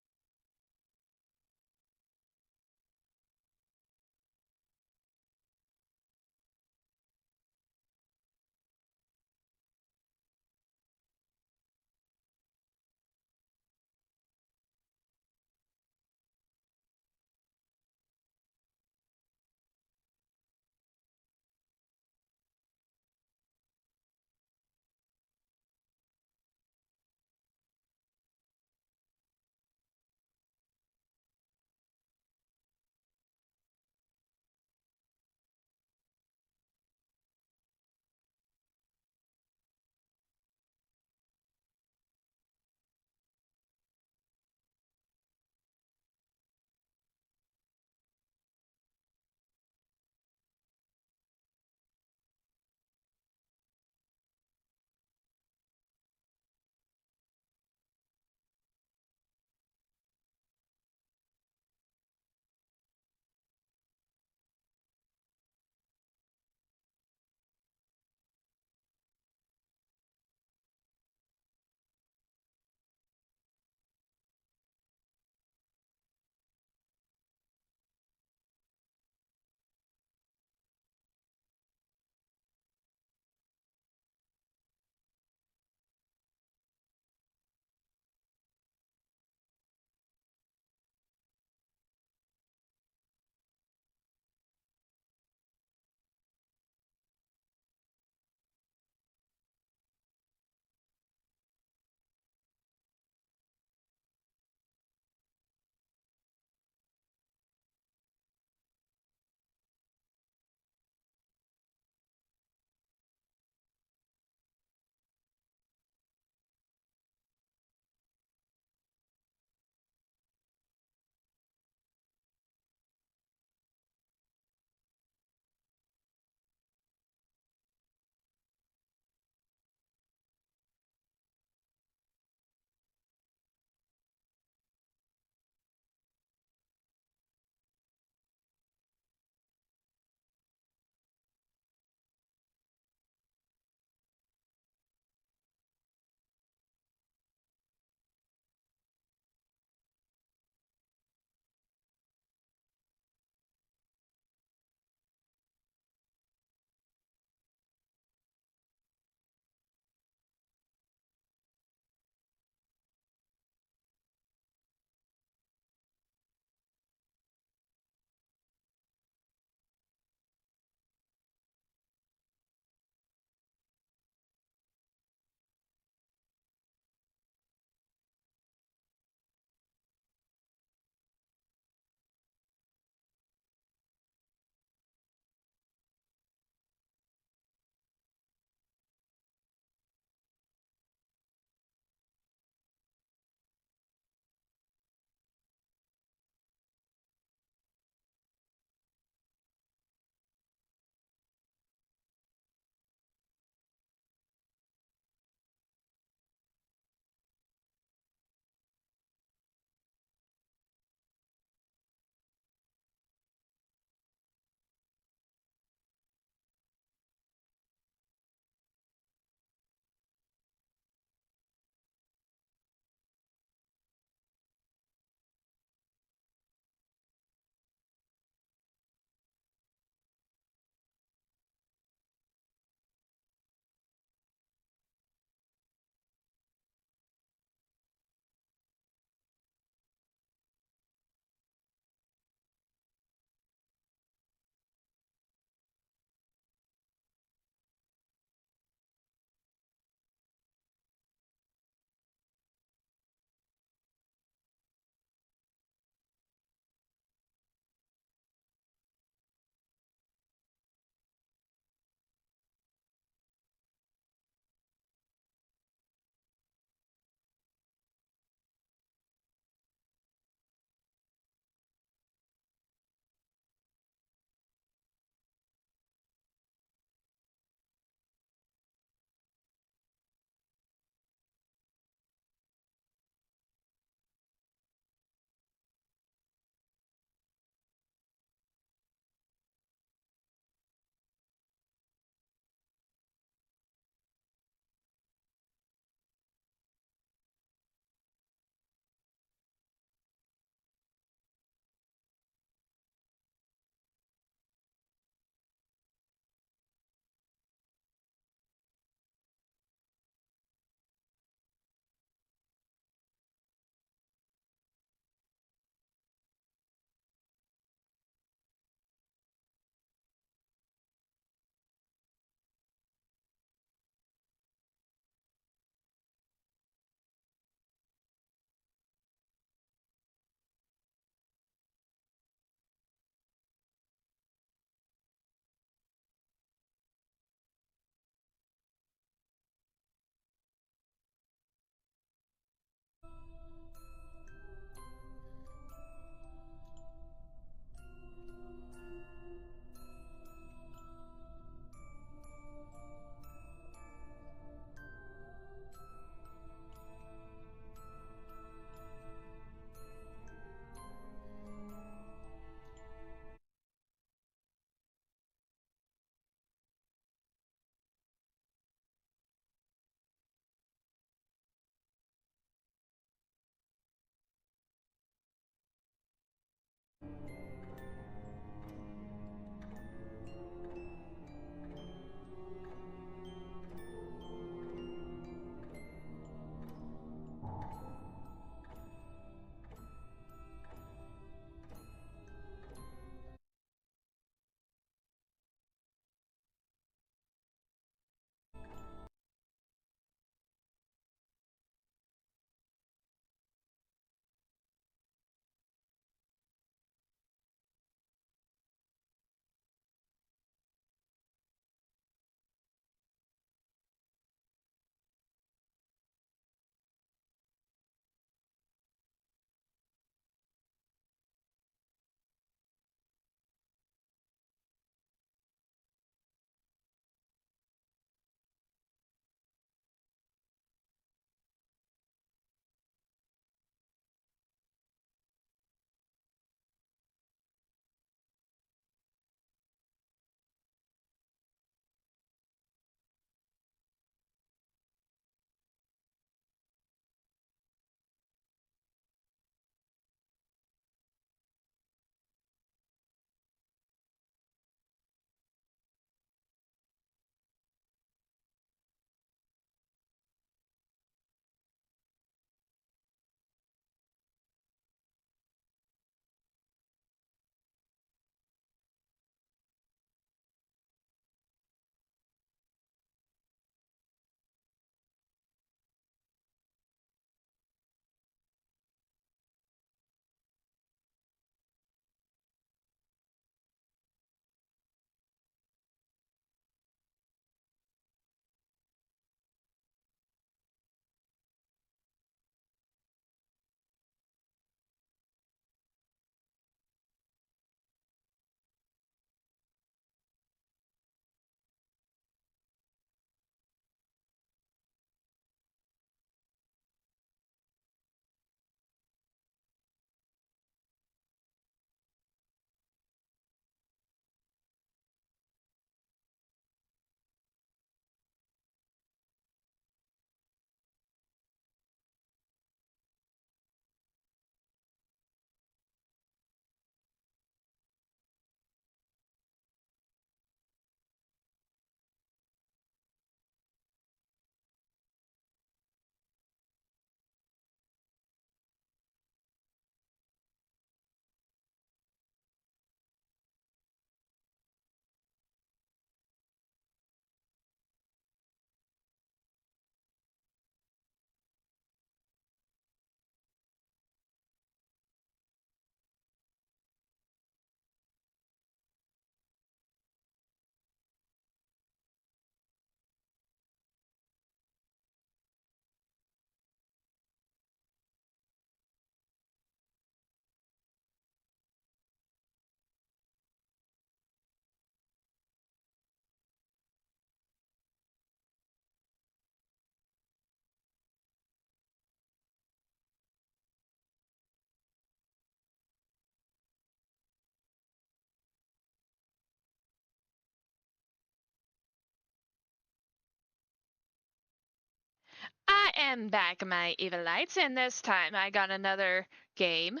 I am back, my Evilites, and this time I got another game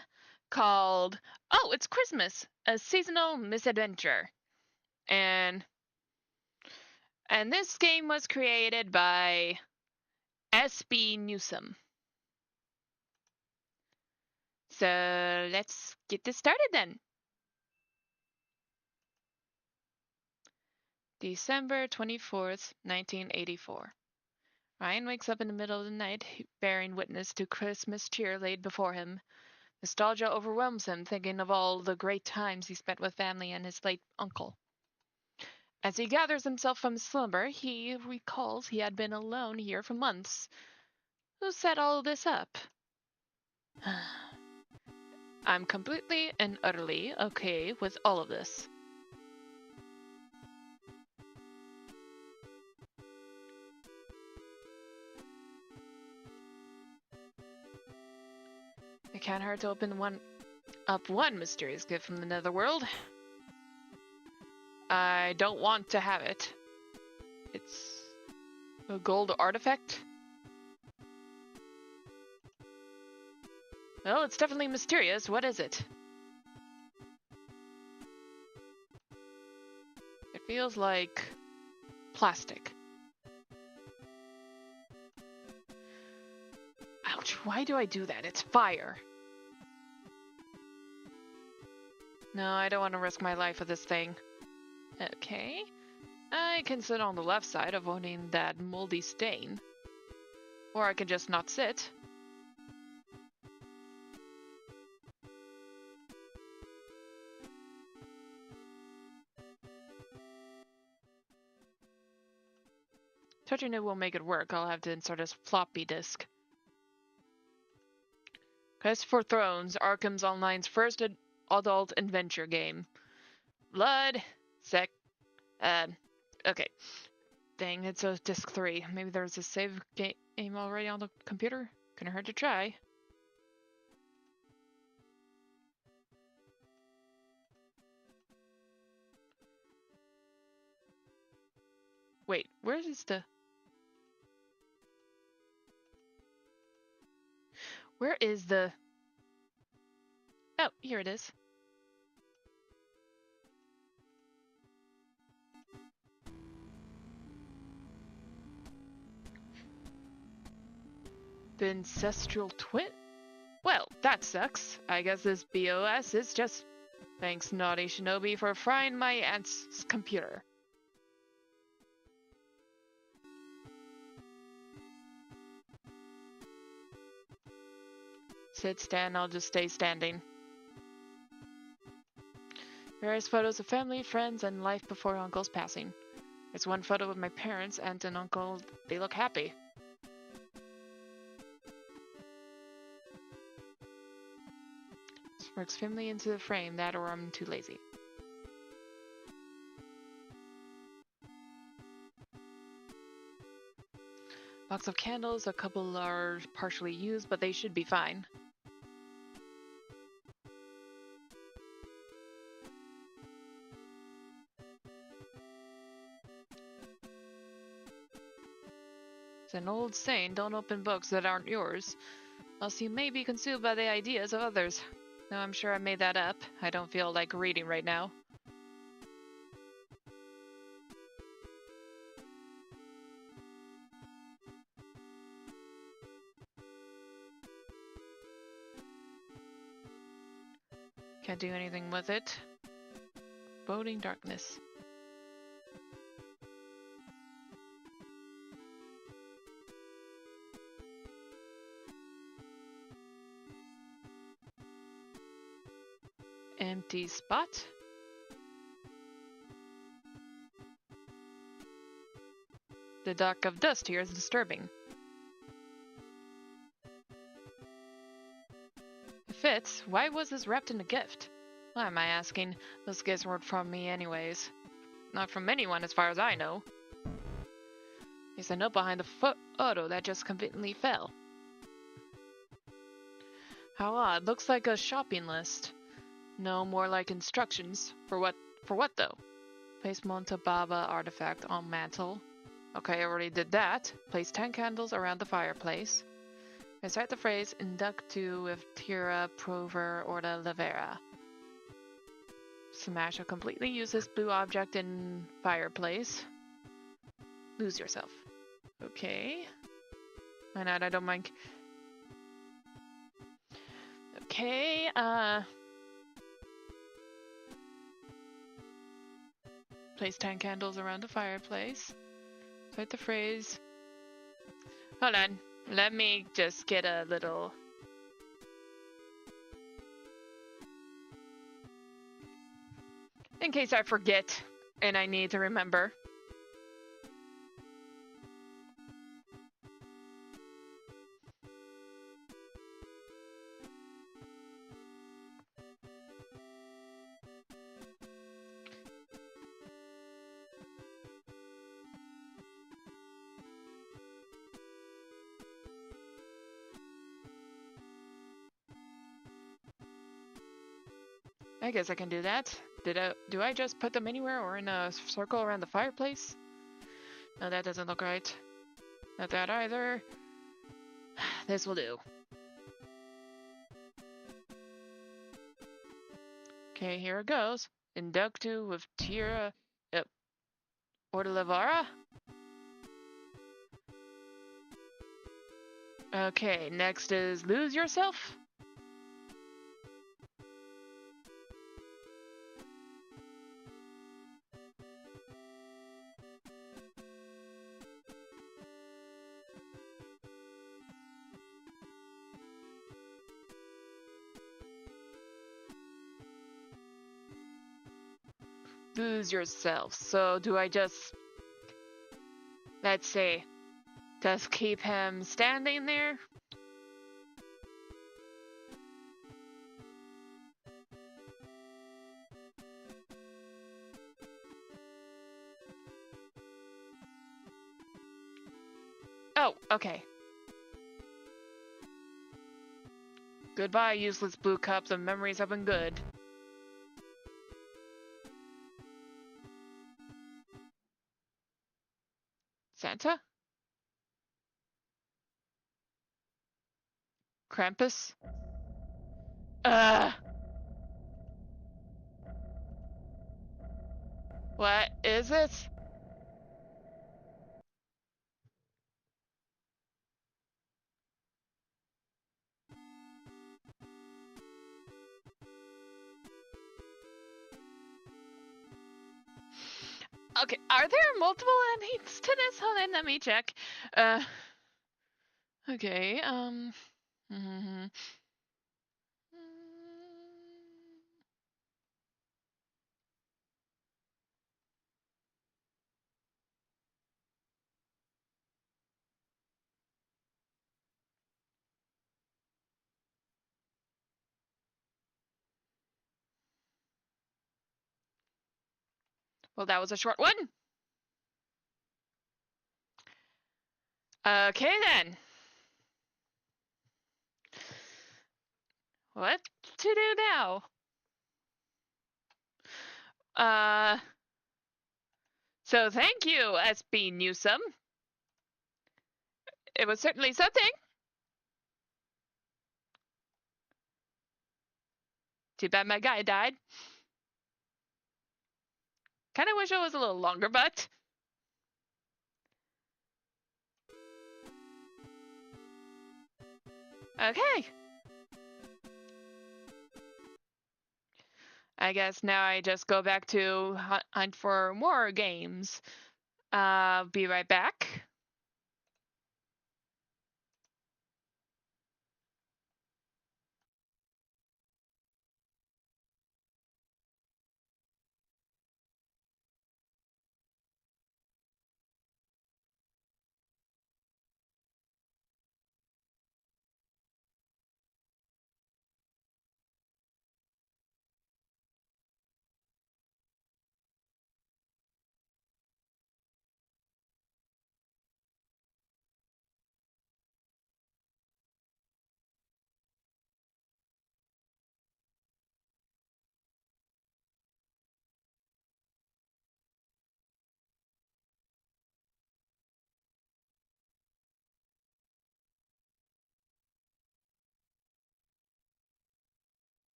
called Oh, it's Christmas, a seasonal misadventure. And this game was created by SB Newsom. So let's get this started then. December 24th, 1984. Ryan wakes up in the middle of the night, bearing witness to Christmas cheer laid before him. Nostalgia overwhelms him, thinking of all the great times he spent with family and his late uncle. As he gathers himself from slumber, he recalls he had been alone here for months. Who set all this up? I'm completely and utterly okay with all of this. It can't hurt to open one mysterious gift from the netherworld. I don't want to have it. It's a gold artifact. Well, it's definitely mysterious. What is it? It feels like plastic. Ouch, why do I do that? It's fire. No, I don't want to risk my life with this thing. Okay. I can sit on the left side, avoiding that moldy stain. Or I can just not sit. Touching it won't make it work. I'll have to insert a floppy disk. Quest for Thrones, Arkham's Online's first adult adventure game. Blood, okay. Dang, it's a disc 3. Maybe there's a save game already on the computer? Couldn't hurt to try. Wait, where is the... Where is the... Oh, here it is. The ancestral twin? Well, that sucks. I guess this BOS is just... Thanks, naughty shinobi, for frying my aunt's computer. Sit, stand, I'll just stay standing. Various photos of family, friends, and life before Uncle's passing. There's one photo of my parents, aunt, and uncle. They look happy. Works firmly into the frame, that or I'm too lazy. Box of candles, a couple are partially used, but they should be fine. It's an old saying, don't open books that aren't yours, else you may be consumed by the ideas of others. No, I'm sure I made that up. I don't feel like reading right now. Can't do anything with it. Boding darkness. Empty spot. The duck of dust here is disturbing. It fits. Why was this wrapped in a gift? Why am I asking? Those gifts weren't from me anyways. Not from anyone as far as I know. There's a note behind the photo that just conveniently fell. How odd. Looks like a shopping list. No, more like instructions. For what though? Place Monta Baba artifact on mantle. Okay, I already did that. Place 10 candles around the fireplace. Recite the phrase Inductu with Tira Prover Orda Levera. Smash a completely useless blue object in fireplace. Lose yourself. Okay. Why not? I don't mind. Okay, place 10 candles around the fireplace. Recite the phrase. Hold on. Let me just get a little... in case I forget and I need to remember. I guess I can do that. Do I just put them anywhere or in a circle around the fireplace? No, that doesn't look right. Not that either. This will do. Okay, here it goes. Inductu with Tira... Yep. Ordelevara? Okay, next is Lose Yourself. Lose yourself. So do I just... let's see. Just keep him standing there? Oh, okay. Goodbye, useless blue cup. The memories have been good. Santa? Krampus? What is this? Okay, are there multiple endings to this? Hold on, let me check. Okay, well, that was a short one. Okay, then. What to do now? So thank you, SB Newsome. It was certainly something. Too bad my guy died. Kinda wish it was a little longer, but... okay. I guess now I just go back to hunt for more games. Be right back.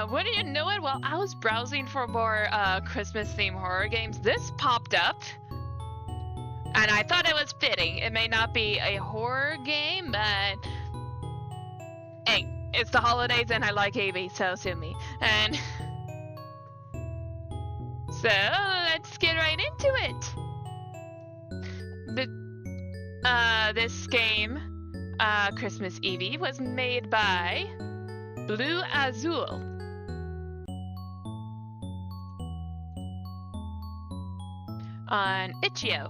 wouldn't you know it, while I was browsing for more Christmas-themed horror games, this popped up. And I thought it was fitting. It may not be a horror game, but hey, it's the holidays and I like Eevee, so sue me. And so let's get right into it. This game, Christmas Eevee, was made by Blue Azul. On itch.io.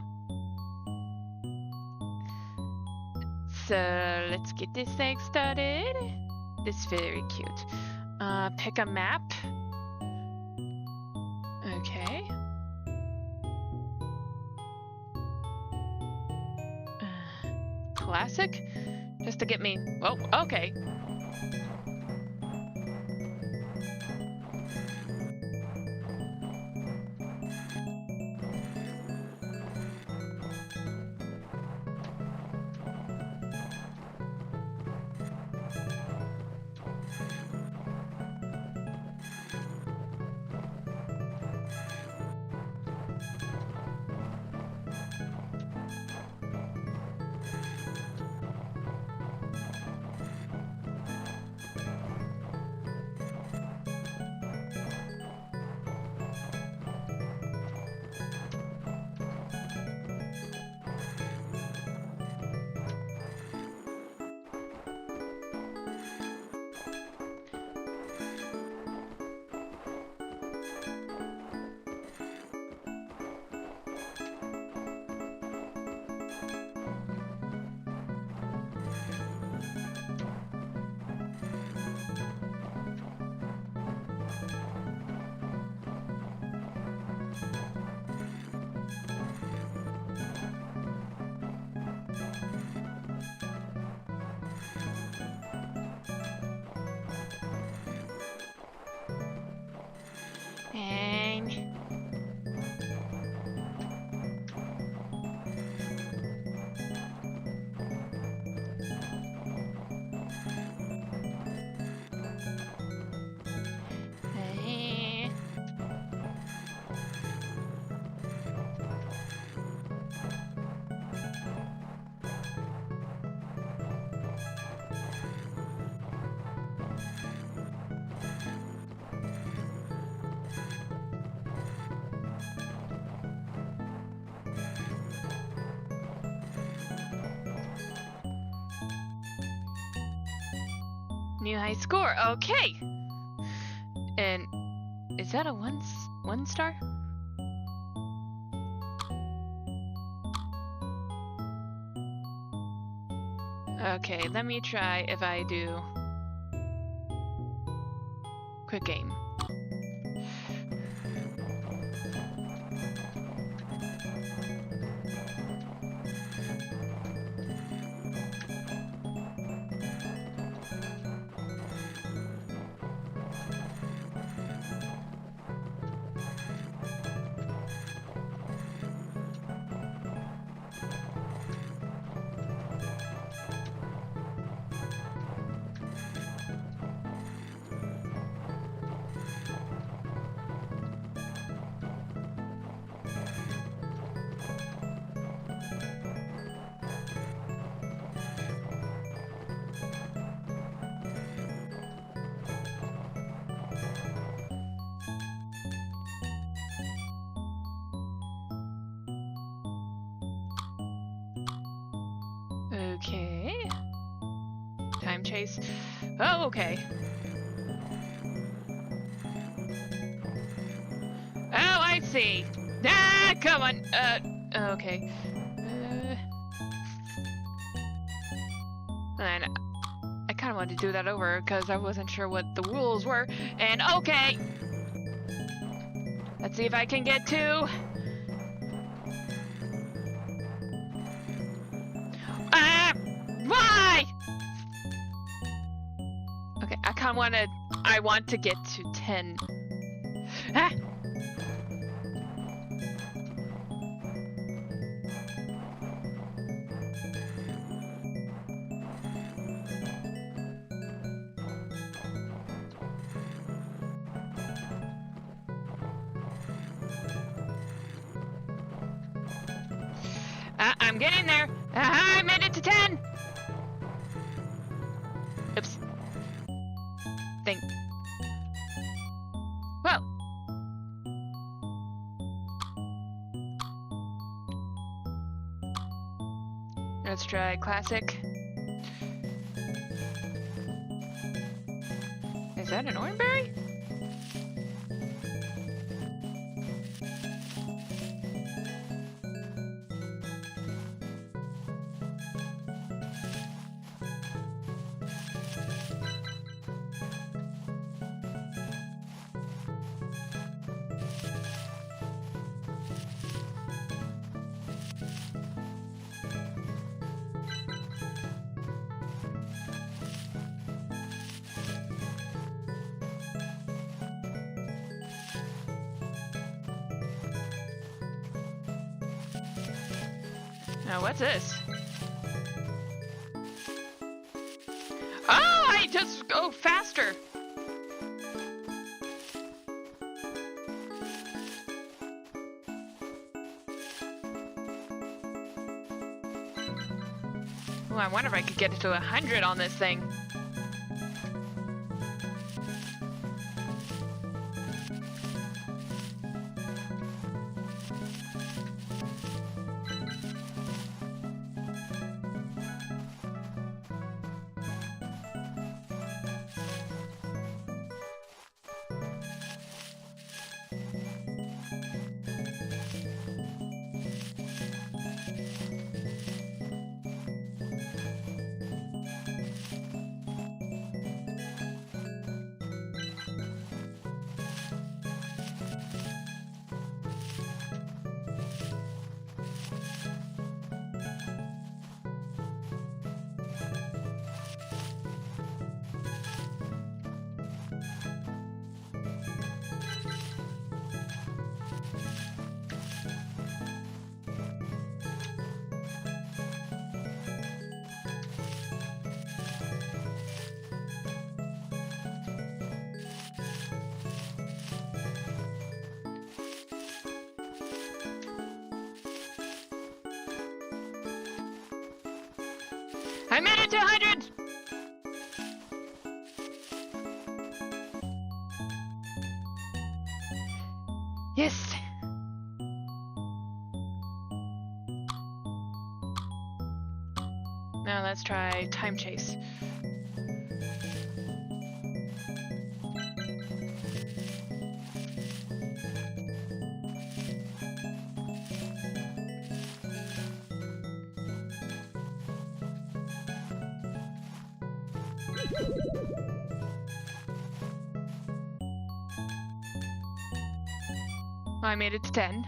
So let's get this thing started. This is very cute. Pick a map. Okay. Classic? Just to get me... Oh, okay. New high score. Okay. And is that a one star? Okay, let me try if I do quick game. Okay. Time chase. Oh, okay. Oh, I see. Ah, come on. Okay. And I kind of wanted to do that over because I wasn't sure what the rules were. And okay. Let's see if I can get to... Why? Okay, I want to get to 10. Ah! I'm getting there. I made it to 10. Oops. Think. Well. Let's try classic. Is that an orangeberry? Now, what's this? Oh, I just go faster. Oh, I wonder if I could get it to 100 on this thing. I made it to 100! Yes! Now let's try time chase. I made it to 10.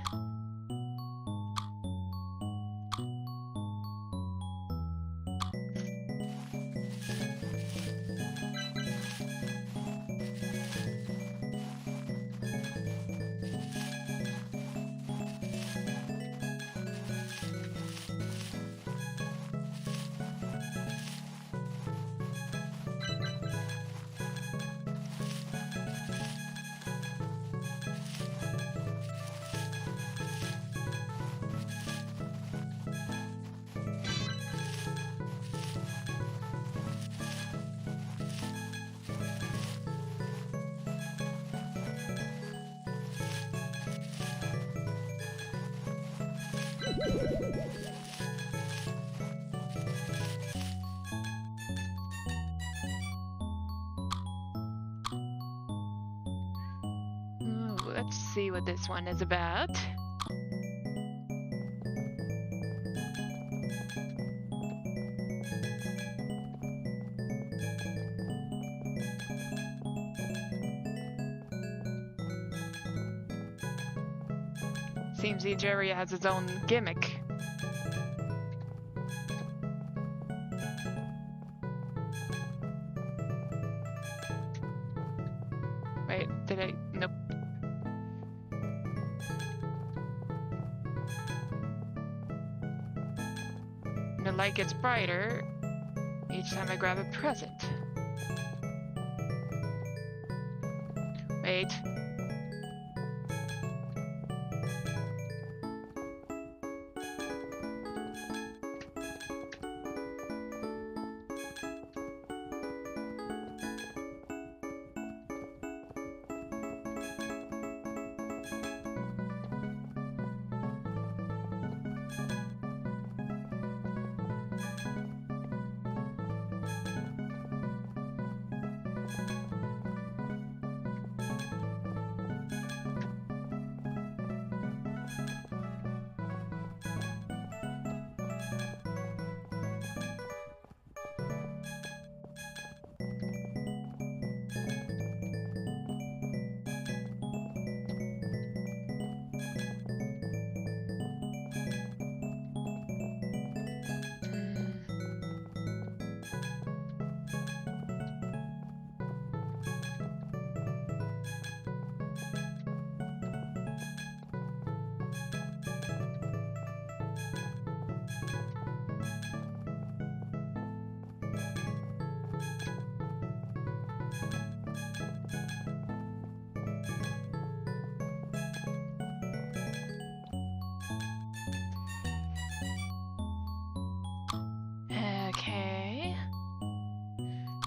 Ooh, let's see what this one is about. Seems each area has its own gimmick. Wait, did I? Nope. And the light gets brighter each time I grab a present. Wait.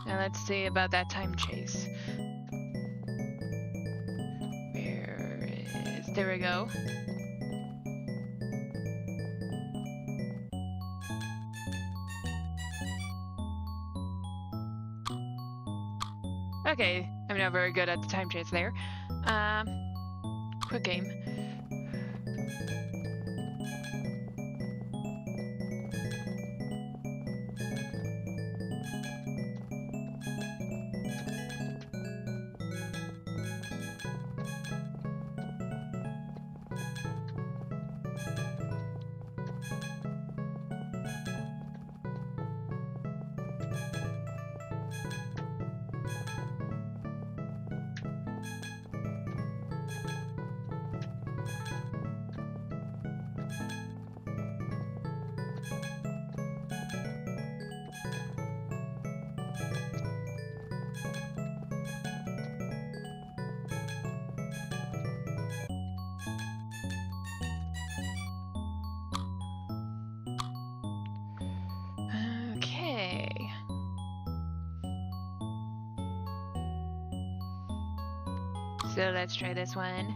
Now let's see about that time chase. Where is... There we go. Okay, I'm not very good at the time chase there. Quick game. So let's try this one.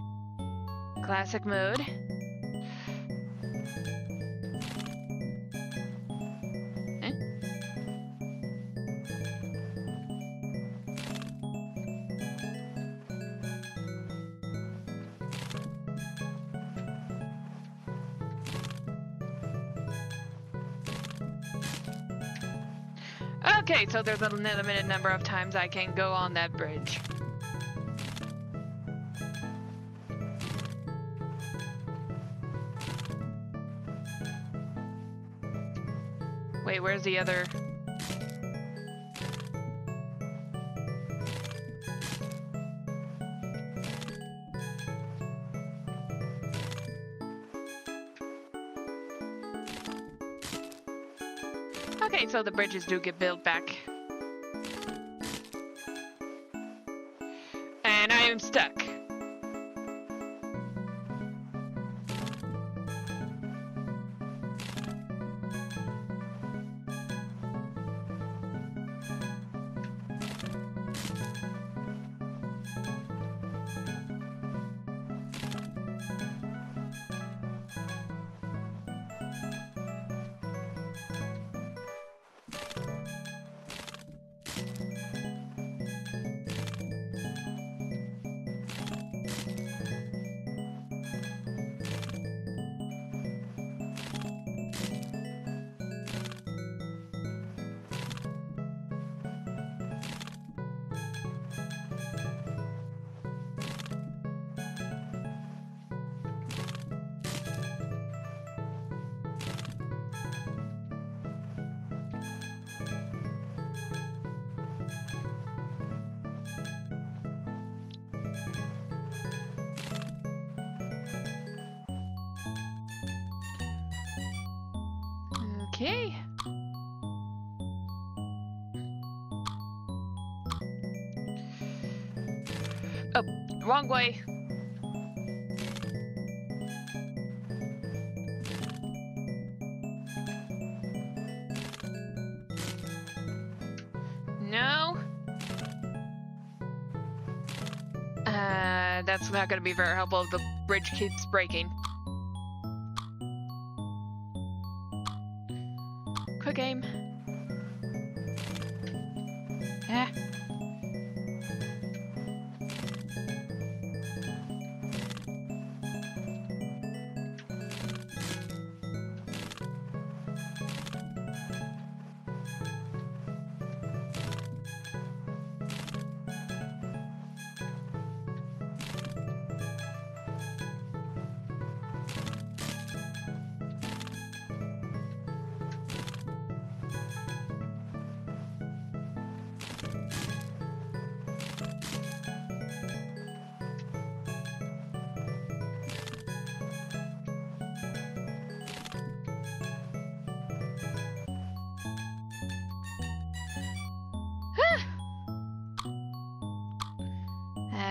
Classic mode. Okay, so there's a limited number of times I can go on that bridge. Wait, where's the other? Okay, so the bridges do get built back. And I am stuck. Okay. Oh, wrong way. No. That's not gonna be very helpful if the bridge keeps breaking. Quick aim. Ah.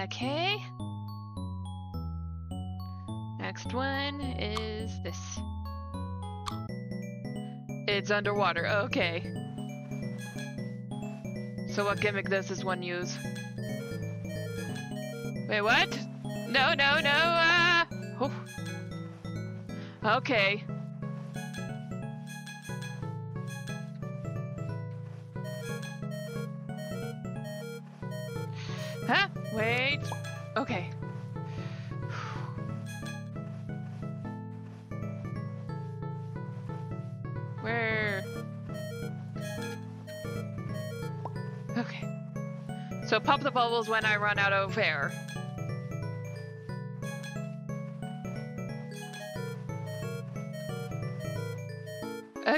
Okay. Next one is this. It's underwater. Okay. So what gimmick does this one use? Wait, what? No, no, no, oh. Okay. Huh? Wait. Okay. Where? Okay. So pop the bubbles when I run out of air.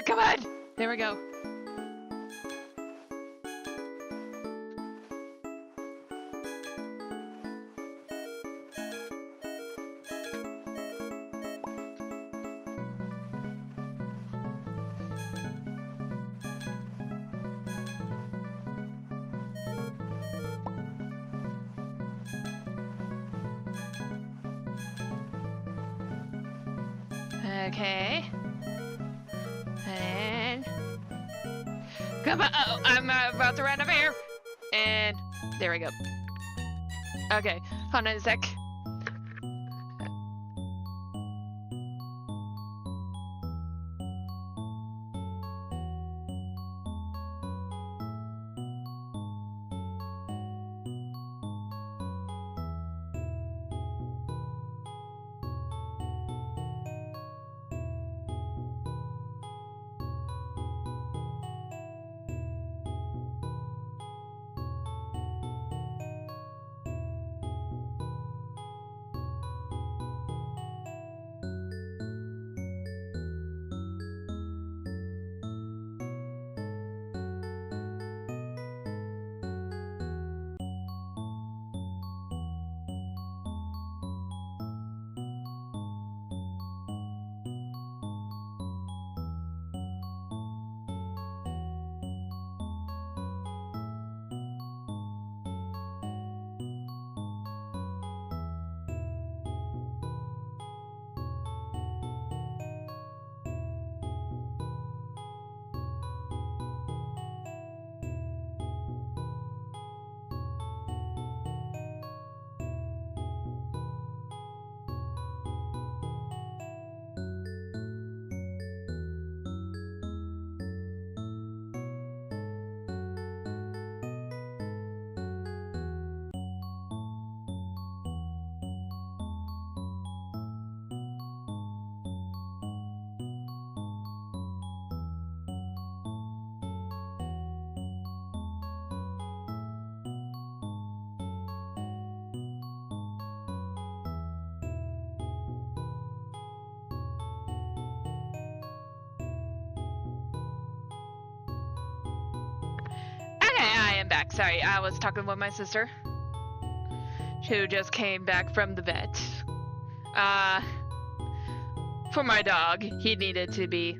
Come on! There we go. Okay. And... Come on! Oh, I'm about to run out of air! And... There we go. Okay, hold on a sec. I am back. Sorry, I was talking with my sister, who just came back from the vet. For my dog, he needed to be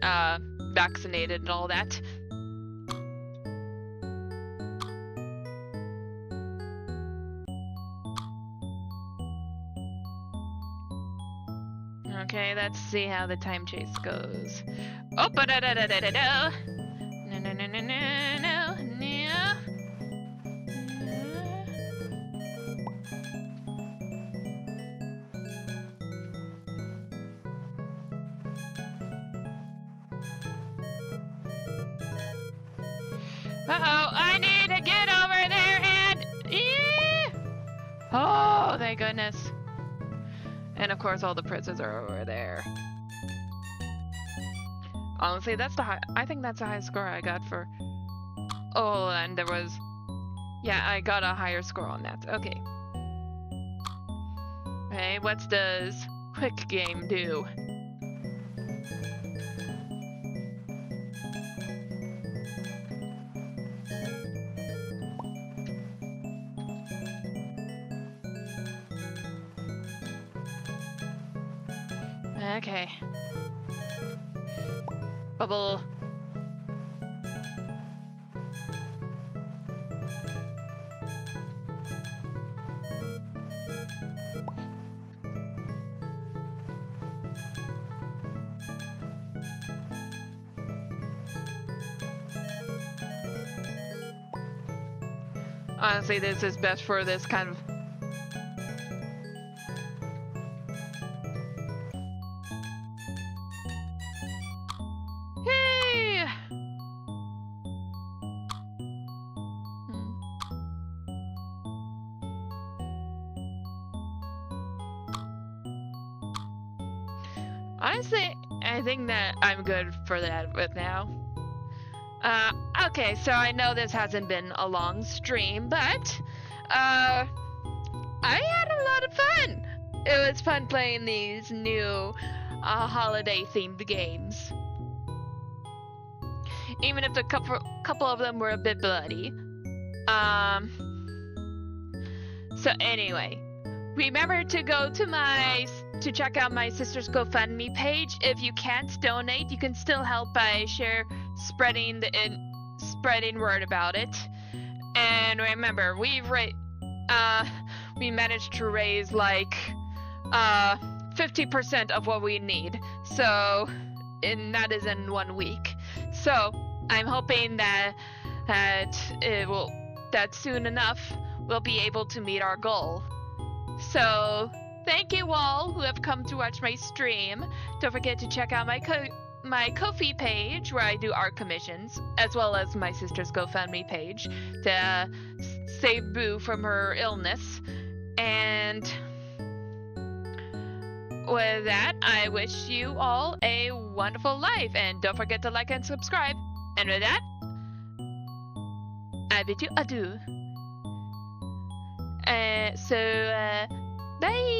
vaccinated and all that. Okay, let's see how the time chase goes. Oh, ba-da-da-da-da-da-da! No, no, no, no, no, no, no. Uh-oh, I need to get over there and... Oh, thank goodness. And of course all the prizes are over there. Honestly, that's the high... I think that's the highest score I got for... Oh, and there was... Yeah, I got a higher score on that. Okay. Okay, what does quick game do? Okay. Bubble. Honestly, this is best for this kind of... Hey! Honestly, I think that I'm good for that with now. Okay, so I know this hasn't been a long stream, but I had a lot of fun. It was fun playing these new holiday-themed games. Even if a couple of them were a bit bloody. So anyway, remember to go to check out my sister's GoFundMe page. If you can't donate, you can still help by spreading word about it. And remember, we managed to raise like 50% of what we need. So, and that is in 1 week. So I'm hoping that soon enough we'll be able to meet our goal. So thank you all who have come to watch my stream. Don't forget to check out my Ko-fi page where I do art commissions, as well as my sister's GoFundMe page to save Boo from her illness. And with that, I wish you all a wonderful life, and don't forget to like and subscribe. And with that, I bid you adieu. Bye!